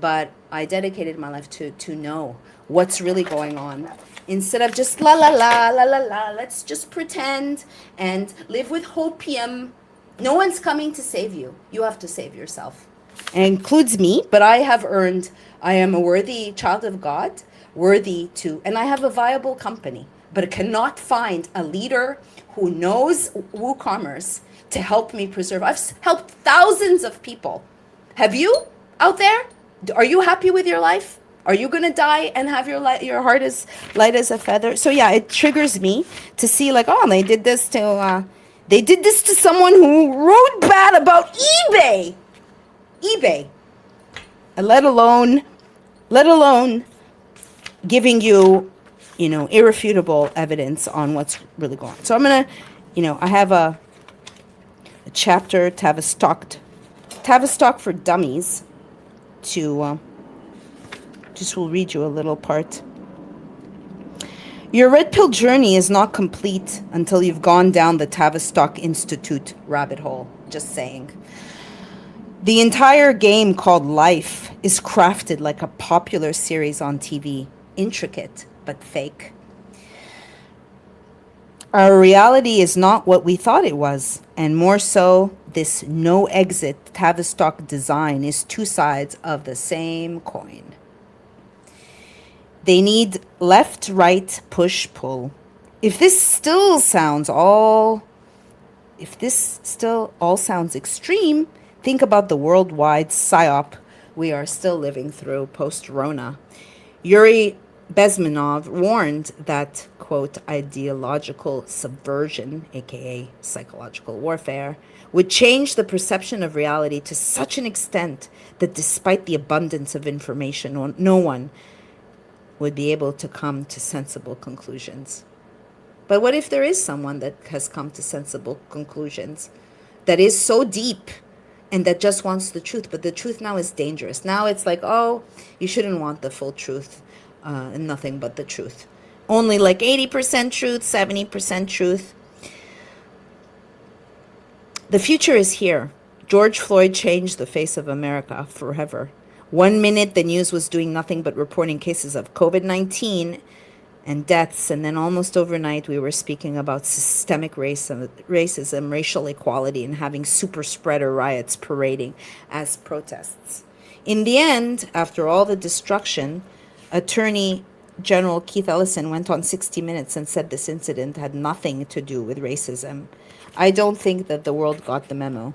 but I dedicated my life to know what's really going on. Instead of just la la la la la la, let's just pretend and live with hopium. No one's coming to save you. You have to save yourself. It includes me, but I am a worthy child of God, worthy to, and I have a viable company, but I cannot find a leader who knows WooCommerce to help me preserve. I've helped thousands of people. Have you out there? Are you happy with your life? Are you going to die and have your heart as light as a feather? So yeah, it triggers me to see like, oh, they did this to someone who wrote bad about eBay. And let alone giving you, irrefutable evidence on what's really going on. So I'm going to, I have a chapter, Tavistock for Dummies, to just will read you a little part. Your red pill journey is not complete until you've gone down the Tavistock Institute rabbit hole. Just saying. The entire game called life is crafted like a popular series on TV. Intricate, but fake. Our reality is not what we thought it was, and more so, this no-exit Tavistock design is two sides of the same coin. They need left, right, push, pull. If this still all sounds extreme, think about the worldwide psyop we are still living through post-Rona. Yuri Bezmenov warned that, quote, ideological subversion, aka psychological warfare, would change the perception of reality to such an extent that despite the abundance of information, no one would be able to come to sensible conclusions. But what if there is someone that has come to sensible conclusions, that is so deep and that just wants the truth, but the truth now is dangerous. Now it's like, oh, you shouldn't want the full truth and nothing but the truth. Only like 80% truth, 70% truth. The future is here. George Floyd changed the face of America forever. 1 minute, the news was doing nothing but reporting cases of COVID-19 and deaths, and then almost overnight, we were speaking about systemic racism, racial equality, and having super spreader riots parading as protests. In the end, after all the destruction, Attorney General Keith Ellison went on 60 Minutes and said this incident had nothing to do with racism. I don't think that the world got the memo.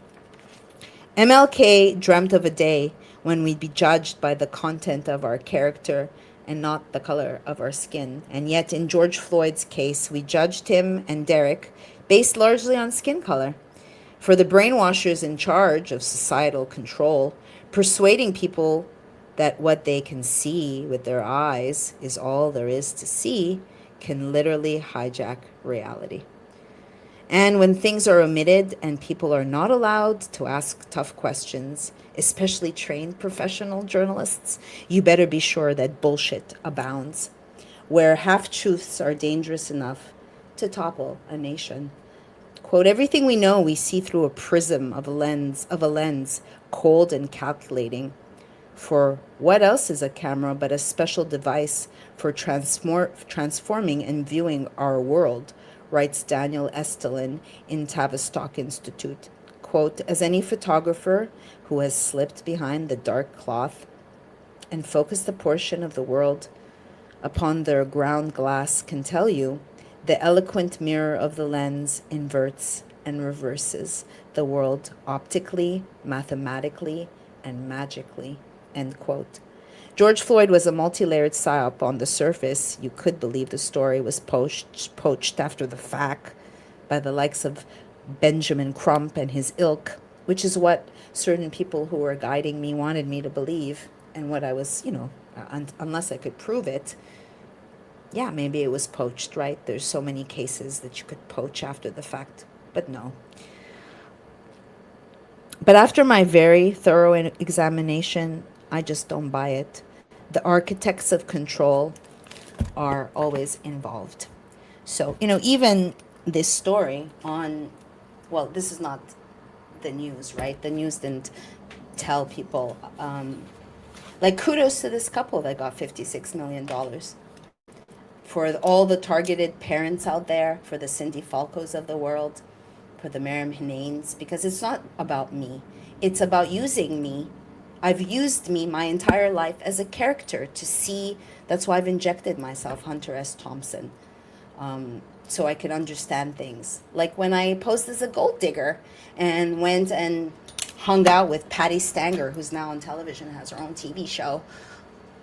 MLK dreamt of a day when we'd be judged by the content of our character and not the color of our skin. And yet in George Floyd's case, we judged him and Derek based largely on skin color. For the brainwashers in charge of societal control, persuading people that what they can see with their eyes is all there is to see can literally hijack reality. And when things are omitted and people are not allowed to ask tough questions, especially trained professional journalists, you better be sure that bullshit abounds, where half-truths are dangerous enough to topple a nation. Quote, everything we know we see through a prism of a lens, cold and calculating. For what else is a camera but a special device for transforming and viewing our world, writes Daniel Estelin in Tavistock Institute. Quote, as any photographer who has slipped behind the dark cloth and focused a portion of the world upon their ground glass can tell you, the eloquent mirror of the lens inverts and reverses the world optically, mathematically, and magically, end quote. George Floyd was a multi-layered psyop. On the surface, you could believe the story was poached after the fact by the likes of Benjamin Crump and his ilk, which is what certain people who were guiding me wanted me to believe, and what I was, unless I could prove it, yeah, maybe it was poached, right? There's so many cases that you could poach after the fact, but no. But after my very thorough examination, I just don't buy it. The architects of control are always involved. So, even this story on, well, this is not the news, right? The news didn't tell people. Kudos to this couple that got $56 million. For all the targeted parents out there, for the Cindy Falcos of the world, for the Maryam Heneins, because it's not about me. It's about using me. I've used me my entire life as a character to see. That's why I've injected myself, Hunter S. Thompson, so I could understand things. Like when I posed as a gold digger and went and hung out with Patty Stanger, who's now on television, has her own TV show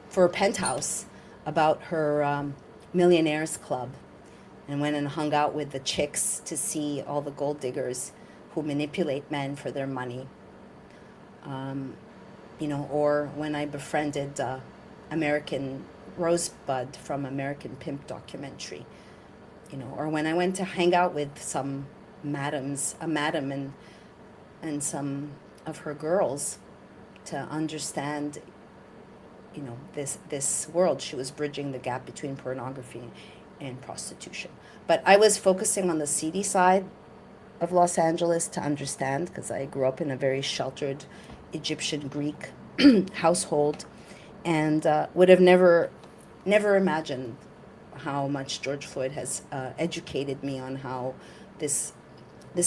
for Penthouse about her Millionaires Club, and went and hung out with the chicks to see all the gold diggers who manipulate men for their money. Or when I befriended American Rosebud from American Pimp documentary, or when I went to hang out with some a madam and some of her girls to understand, this world. She was bridging the gap between pornography and prostitution. But I was focusing on the seedy side of Los Angeles to understand, because I grew up in a very sheltered Egyptian Greek household, and would have never imagined how much George Floyd has educated me on how this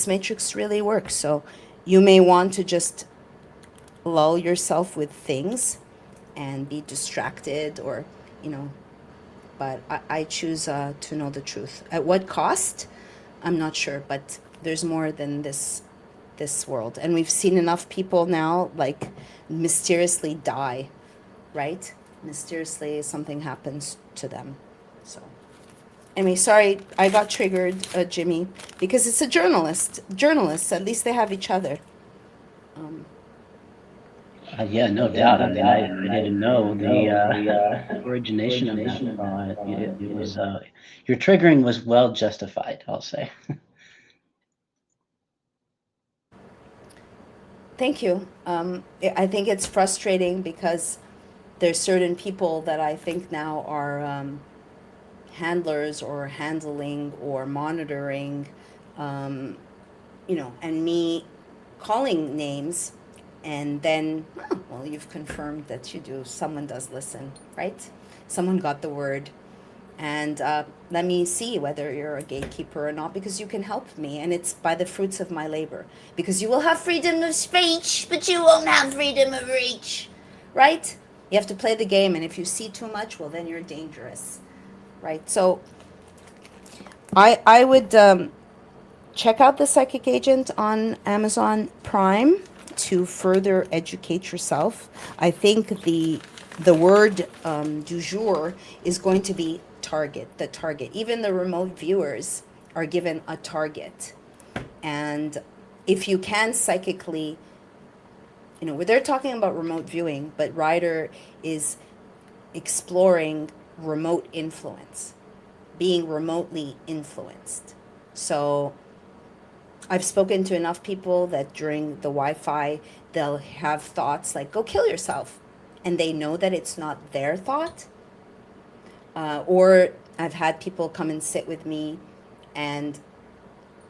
matrix really works. So you may want to just lull yourself with things and be distracted, or but I choose to know the truth. At what cost? I'm not sure, but there's more than this world. And we've seen enough people now, mysteriously die, right? Mysteriously something happens to them. So anyway, sorry, I got triggered, Jimmy, because it's a journalist. Journalists, at least they have each other. Yeah, no doubt. I mean, I didn't know the origination of that. It was your triggering was well justified, I'll say. Thank you. I think it's frustrating because there's certain people that I think now are handlers or handling or monitoring, and me calling names, and then, well, you've confirmed that you do. Someone does listen, right? Someone got the word. And let me see whether you're a gatekeeper or not, because you can help me, and it's by the fruits of my labor. Because you will have freedom of speech, but you won't have freedom of reach, right? You have to play the game, and if you see too much, well, then you're dangerous, right? So I would check out The Psychic Agent on Amazon Prime to further educate yourself. I think the word du jour is going to be the target. Even the remote viewers are given a target. And if you can psychically, they're talking about remote viewing, but Ryder is exploring remote influence, being remotely influenced. So I've spoken to enough people that during the Wi-Fi, they'll have thoughts like, go kill yourself. And they know that it's not their thought. Or I've had people come and sit with me and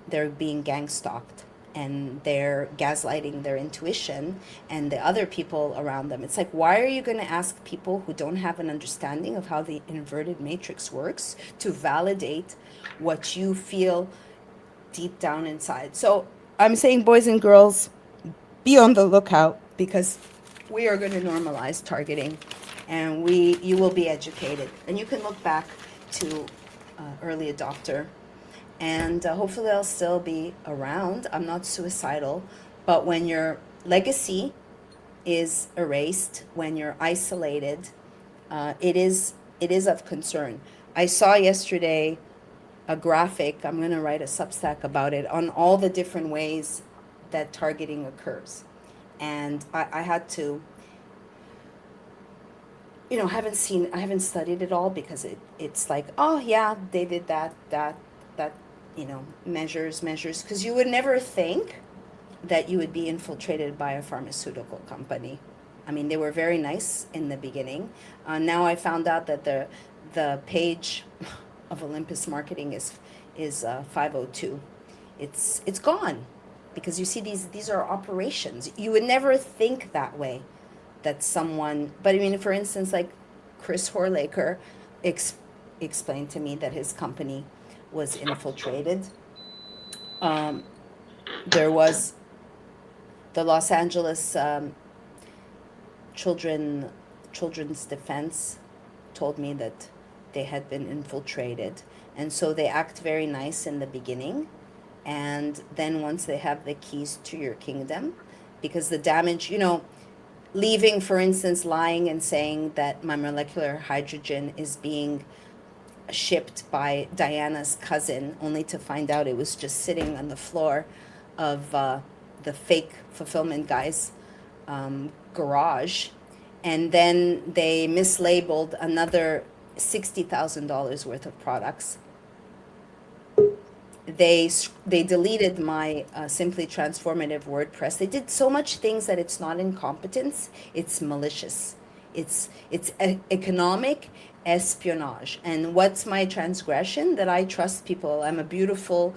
they're being gang stalked. and they're gaslighting their intuition and the other people around them. It's like, why are you going to ask people who don't have an understanding of how the inverted matrix works to validate what you feel deep down inside? So I'm saying, boys and girls, be on the lookout, because we are going to normalize targeting, and you will be educated, and you can look back to early adopter, and hopefully I'll still be around. I'm not suicidal, but when your legacy is erased, when you're isolated, it is of concern. I saw yesterday a graphic. I'm going to write a Substack about it, on all the different ways that targeting occurs, and I had to, I haven't studied it all, because it's like, oh yeah, they did that, measures, because you would never think that you would be infiltrated by a pharmaceutical company. I mean, they were very nice in the beginning. Now I found out that the page of Olympus Marketing is 502. It's gone, because you see these are operations. You would never think that way, that someone. But I mean, for instance, like Chris Horlaker explained to me that his company was infiltrated. There was the Los Angeles Children's Defense told me that they had been infiltrated, and so they act very nice in the beginning, and then once they have the keys to your kingdom, because the damage, leaving, for instance, lying and saying that my molecular hydrogen is being shipped by Diana's cousin, only to find out it was just sitting on the floor of the fake fulfillment guy's garage, and then they mislabeled another $60,000 worth of products. They deleted my Simply Transformative WordPress. They did so much things that it's not incompetence, it's malicious. It's economic espionage. And what's my transgression? That I trust people. I'm a beautiful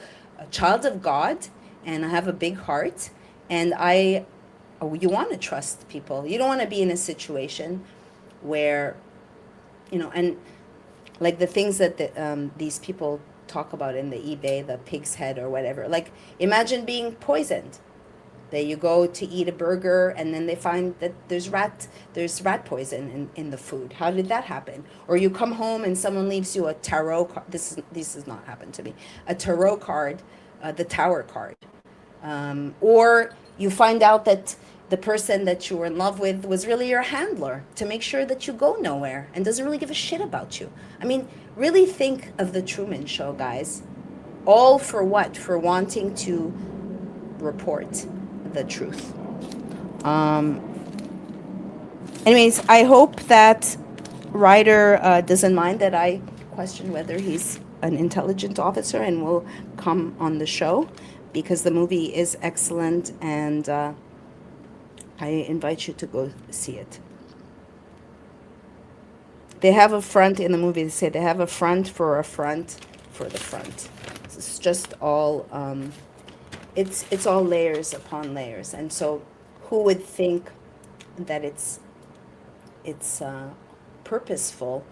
child of God, and I have a big heart, and you want to trust people. You don't want to be in a situation where, and like the things that these people talk about in the eBay, the pig's head or whatever. Like, imagine being poisoned. That you go to eat a burger and then they find that there's rat poison in the food. How did that happen? Or you come home and someone leaves you a tarot card. This has not happened to me. A tarot card, the Tower card. Or you find out that the person that you were in love with was really your handler to make sure that you go nowhere and doesn't really give a shit about you. I mean, really think of the Truman Show, guys. All for what? For wanting to report the truth. Anyways, I hope that Ryder doesn't mind that I question whether he's an intelligent officer and will come on the show, because the movie is excellent, and I invite you to go see it. They have a front in the movie. They say they have a front for the front. It's just all, it's all layers upon layers. And so who would think that it's purposeful?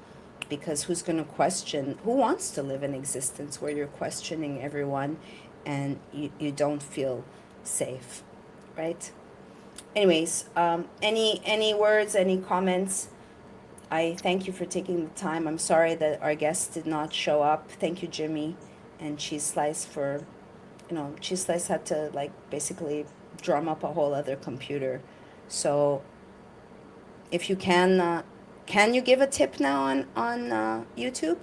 Because who's going to question, who wants to live an existence where you're questioning everyone and you don't feel safe, right? Anyways, any words, any comments? I thank you for taking the time. I'm sorry that our guests did not show up. Thank you, Jimmy and Cheese Slice, for, Cheese Slice had to basically drum up a whole other computer. So if you can you give a tip now on YouTube?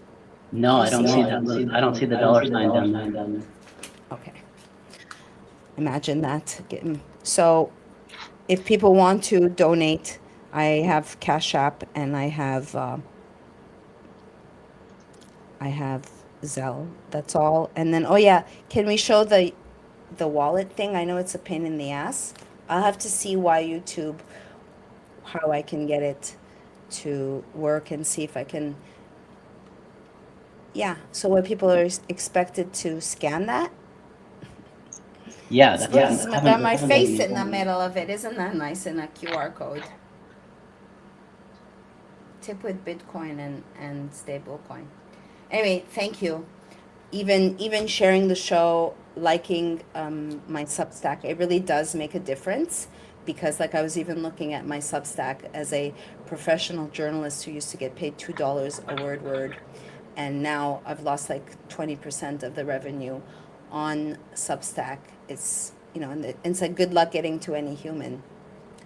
No, I don't see that. I don't see the dollar sign down there. Okay. Imagine that. So if people want to donate, I have Cash App and I have Zelle. That's all. And then, oh yeah, can we show the wallet thing? I know it's a pain in the ass. I'll have to see how I can get it to work and see if I can. Yeah. So what people are expected to scan that? Yeah, It's that's got my face in the middle of it. Isn't that nice in a QR code? Tip with Bitcoin and stablecoin. Anyway, thank you. Even sharing the show, liking my Substack, it really does make a difference, because like I was even looking at my Substack as a professional journalist who used to get paid $2 a word, and now I've lost like 20% of the revenue on Substack. It's, you know, and it's a good luck getting to any human.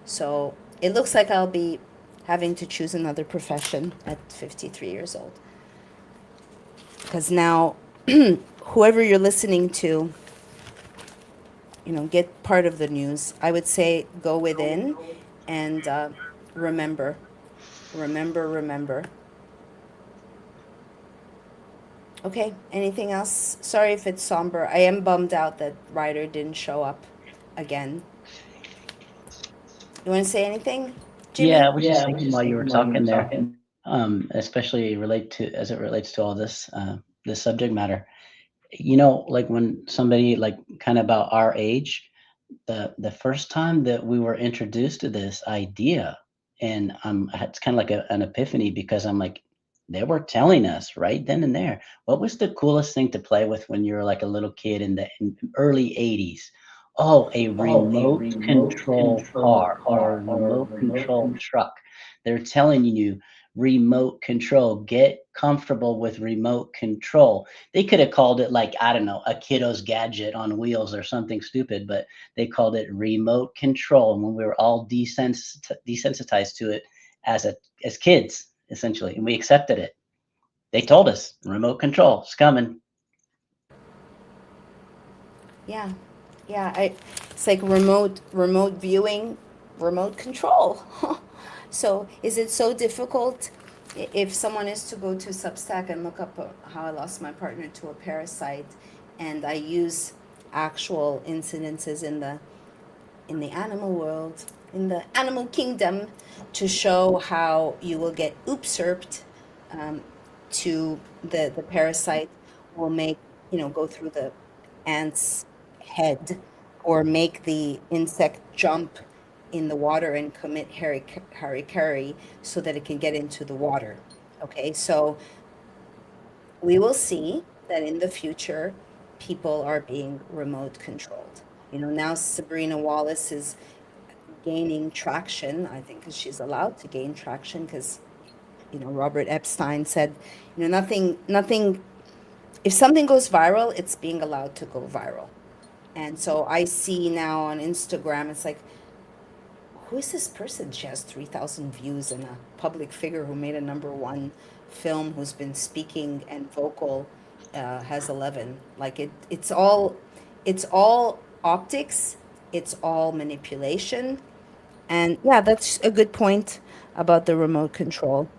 So it looks like I'll be having to choose another profession at 53 years old. Because now, whoever you're listening to, you know, get part of the news. I would say go within and remember. Okay, anything else? Sorry if it's somber. I am bummed out that Ryder didn't show up again. You want to say anything, Jimmy? Yeah, I was just thinking while you were talking there, especially as it relates to all this this subject matter. You know, like when somebody like kind of about our age, the first time that we were introduced to this idea, and it's kind of like an epiphany, because I'm like, they were telling us right then and there, what was the coolest thing to play with when you were like a little kid in the early 80s? Oh, a remote control car or a remote control truck. They're telling you remote control, get comfortable with remote control. They could have called it like, I don't know, a kiddo's gadget on wheels or something stupid, but they called it remote control. And when we were all desensitized to it as kids, essentially, and we accepted it. They told us remote control is coming. Yeah, it's like remote viewing, remote control. So is it so difficult if someone is to go to Substack and look up how I lost my partner to a parasite, and I use actual incidences in the animal world, in the animal kingdom, to show how you will get usurped to the parasite will make, you know, go through the ant's head, or make the insect jump in the water and commit harikari so that it can get into the water. Okay, so we will see that in the future, people are being remote controlled. You know, now Sabrina Wallace is gaining traction, I think, because she's allowed to gain traction, because, you know, Robert Epstein said, you know, nothing, if something goes viral, it's being allowed to go viral. And so I see now on Instagram, it's like, who is this person? She has 3,000 views, and a public figure who made a #1 film, who's been speaking and vocal, has 11. Like it's all optics. It's all manipulation. And yeah, that's a good point about the remote control.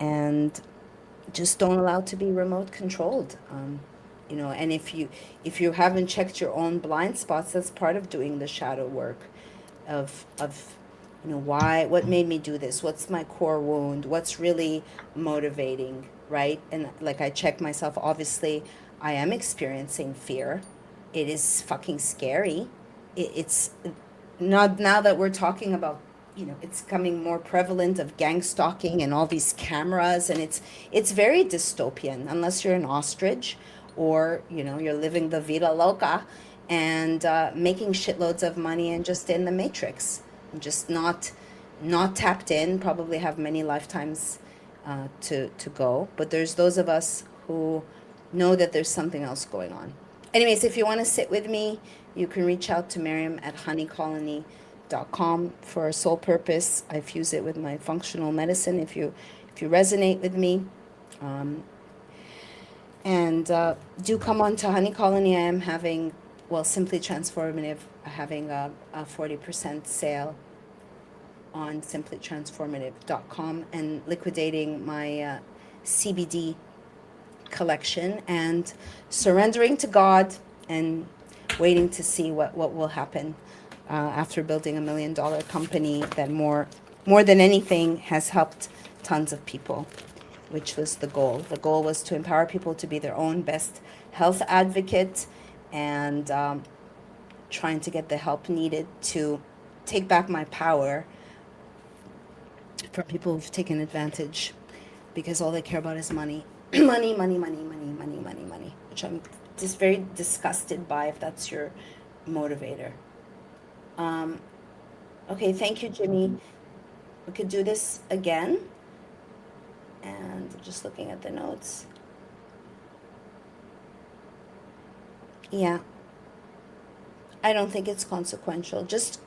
And just don't allow to be remote controlled. You know, and if you haven't checked your own blind spots, that's part of doing the shadow work of you know, what made me do this, what's my core wound, what's really motivating, right? And like, I check myself. Obviously I am experiencing fear. It is fucking scary. It's not, now that we're talking about, you know, it's becoming more prevalent of gang stalking and all these cameras, and it's very dystopian, unless you're an ostrich, or, you know, you're living the vida loca and making shitloads of money and just in the matrix, and just not tapped in, probably have many lifetimes to go. But there's those of us who know that there's something else going on. Anyways, if you want to sit with me, you can reach out to Maryam at honeycolony.com for a sole purpose. I fuse it with my functional medicine if you resonate with me. And do come on to Honey Colony. I am having, well, Simply Transformative, having a 40% sale on simplytransformative.com, and liquidating my CBD collection, and surrendering to God and waiting to see what will happen after building $1 million company that more than anything has helped tons of people, which was the goal. The goal was to empower people to be their own best health advocate, and trying to get the help needed to take back my power from people who've taken advantage, because all they care about is money. Money, money, money, money, money, money, money, which I'm just very disgusted by if that's your motivator. Okay, thank you, Jimmy. We could do this again. And just looking at the notes. Yeah. I don't think it's consequential. Just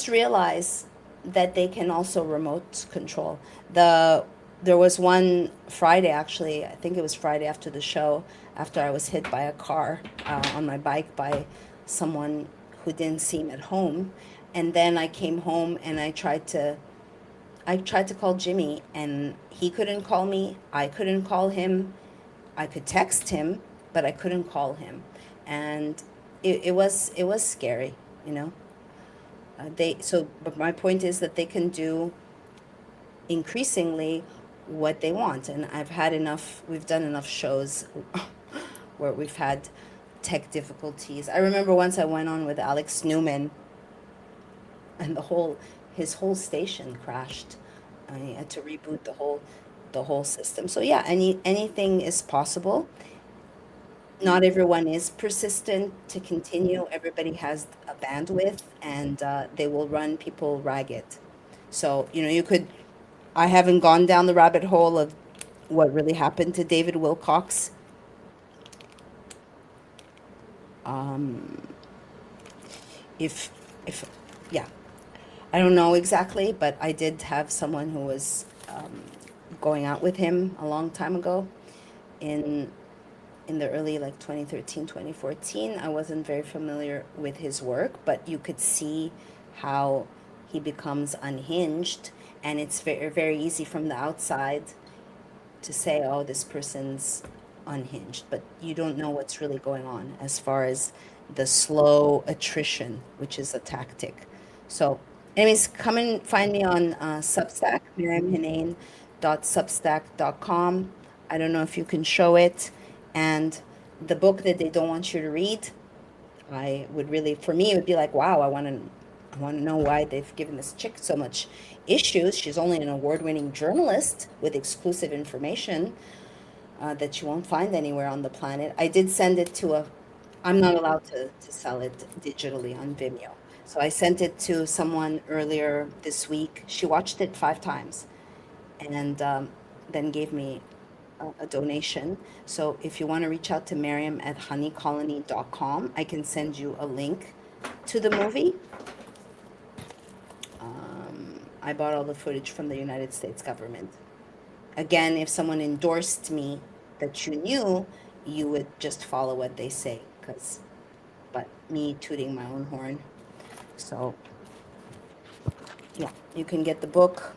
realize that they can also remote control. There was one Friday, actually, I think it was Friday after the show, after I was hit by a car on my bike by someone who didn't seem at home. And then I came home and I tried to call Jimmy, and he couldn't call me. I couldn't call him. I could text him, but I couldn't call him. And it was scary, you know. But my point is that they can do increasingly what they want. And we've done enough shows where we've had tech difficulties. I remember once I went on with Alex Newman, and his whole station crashed. I had to reboot the whole system. So yeah, anything is possible. Not everyone is persistent to continue. Everybody has a bandwidth, and they will run people ragged. So, you know, I haven't gone down the rabbit hole of what really happened to David Wilcox. Yeah, I don't know exactly, but I did have someone who was going out with him a long time ago in the early, like 2013, 2014. I wasn't very familiar with his work, but you could see how he becomes unhinged, and it's very, very easy from the outside to say, oh, this person's unhinged, but you don't know what's really going on as far as the slow attrition, which is a tactic. So anyways, come and find me on Substack, maryamhenein.substack.com. I don't know if you can show it. And the book that they don't want you to read, for me, it would be like, wow, I want to know why they've given this chick so much issues. She's only an award-winning journalist with exclusive information that you won't find anywhere on the planet. I did send it I'm not allowed to sell it digitally on Vimeo. So I sent it to someone earlier this week. She watched it 5 times and then gave me a donation. So if you want to reach out to Maryam at honeycolony.com, I can send you a link to the movie. I bought all the footage from the United States government. Again, if someone endorsed me that you knew, you would just follow what they say, but me tooting my own horn. So yeah, you can get the book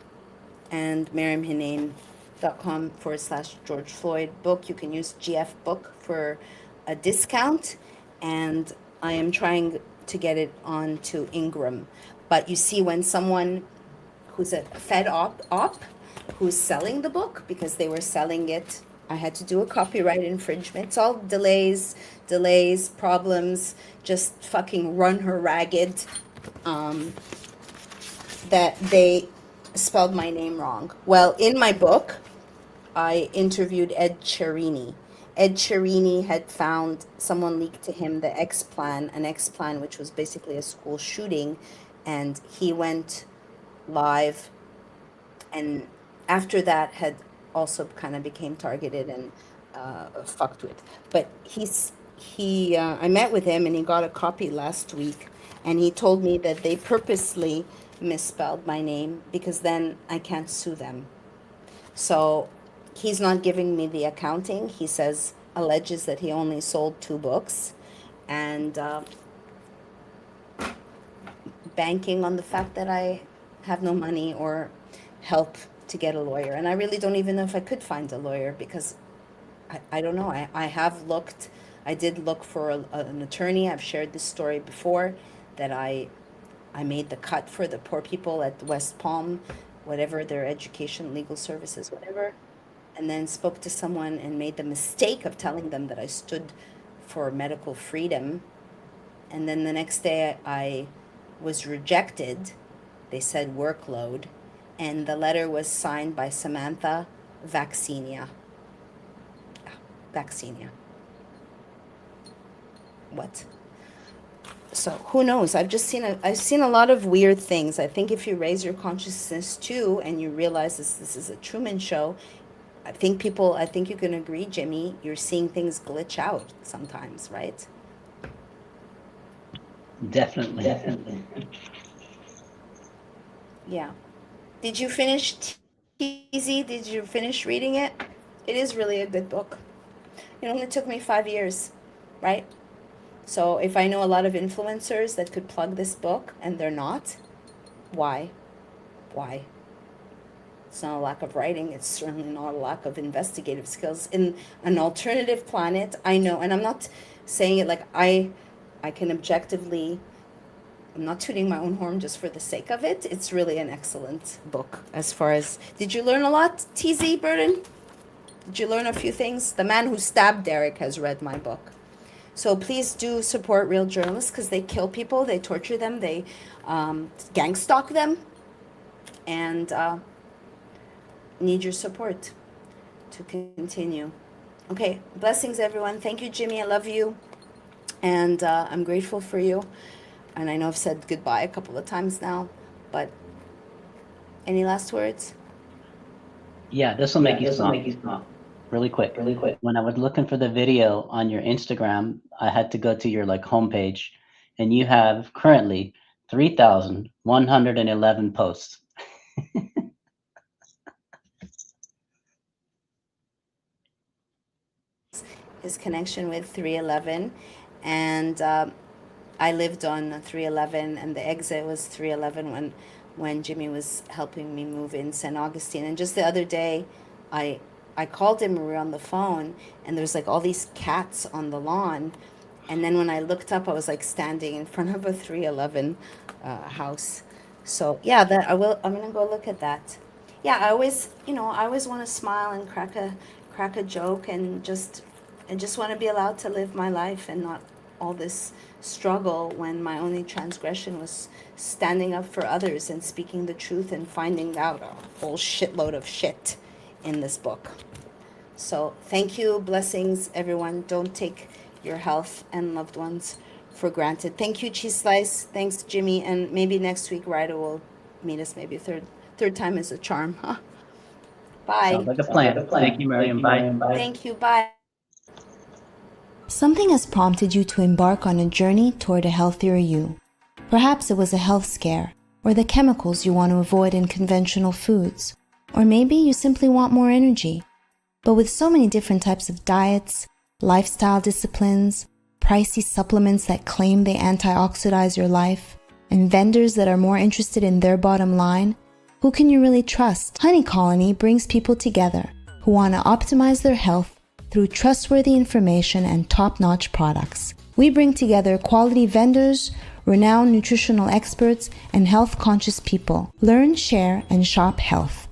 and maryamhenein.com/George Floyd book. You can use GF book for a discount, and I am trying to get it onto Ingram. But you see, when someone who's a Fed op who's selling the book, because they were selling it, I had to do a copyright infringement. It's all delays, problems, just fucking run her ragged, that they spelled my name wrong. Well, in my book, I interviewed Ed Cherini. Ed Cherini had found, someone leaked to him the X-Plan, which was basically a school shooting, and he went live, and after that had also kind of became targeted and fucked with. But I met with him, and he got a copy last week, and he told me that they purposely misspelled my name because then I can't sue them. So he's not giving me the accounting. He alleges that he only sold 2 books, and banking on the fact that I have no money or help to get a lawyer. And I really don't even know if I could find a lawyer, because I don't know. I did look for an attorney. I've shared this story before, that I made the cut for the poor people at West Palm, whatever their education, legal services, whatever, and then spoke to someone and made the mistake of telling them that I stood for medical freedom. And then the next day I was rejected. They said workload. And the letter was signed by Samantha Vaccinia. Vaccinia. What? So who knows? I've seen a lot of weird things. I think if you raise your consciousness too, and you realize this is a Truman Show, I think you can agree, Jimmy, you're seeing things glitch out sometimes, right? Definitely. Yeah. Did you finish TZ? Did you finish reading it? It is really a good book. It only took me 5 years, right? So if I know a lot of influencers that could plug this book and they're not, why? Why? It's not a lack of writing. It's certainly not a lack of investigative skills. In an alternative planet, I know, and I'm not saying it like I can objectively, I'm not tooting my own horn just for the sake of it. It's really an excellent book as far as, did you learn a lot, TZ Burden? Did you learn a few things? The man who stabbed Derek has read my book. So please do support real journalists because they kill people, they torture them, they gang stalk them, and need your support to continue. Okay, blessings everyone. Thank you, Jimmy. I love you, and I'm grateful for you. And I know I've said goodbye a couple of times now, but any last words? Yeah, this will make you smile. Really quick. When I was looking for the video on your Instagram, I had to go to your homepage, and you have currently 3,111 posts. His connection with 311, and I lived on 311, and the exit was 311 when Jimmy was helping me move in St. Augustine. And just the other day, I called him, we were on the phone, and there's all these cats on the lawn. And then when I looked up, I was standing in front of a 311 house. So yeah, I'm gonna go look at that. Yeah, I always want to smile and crack a joke and just want to be allowed to live my life and not all this struggle when my only transgression was standing up for others and speaking the truth and finding out a whole shitload of shit in this book. So thank you, blessings, everyone. Don't take your health and loved ones for granted. Thank you, Cheese Slice. Thanks, Jimmy. And maybe next week, Ryder will meet us. Maybe third time is a charm, huh? Bye. Sounds like a plan. Thank you, Maryam. Bye. Thank you. Bye. Something has prompted you to embark on a journey toward a healthier you. Perhaps it was a health scare, or the chemicals you want to avoid in conventional foods, or maybe you simply want more energy. But with so many different types of diets, lifestyle disciplines, pricey supplements that claim they antioxidize your life, and vendors that are more interested in their bottom line, who can you really trust? Honey Colony brings people together who want to optimize their health through trustworthy information and top-notch products. We bring together quality vendors, renowned nutritional experts, and health-conscious people. Learn, share, and shop health.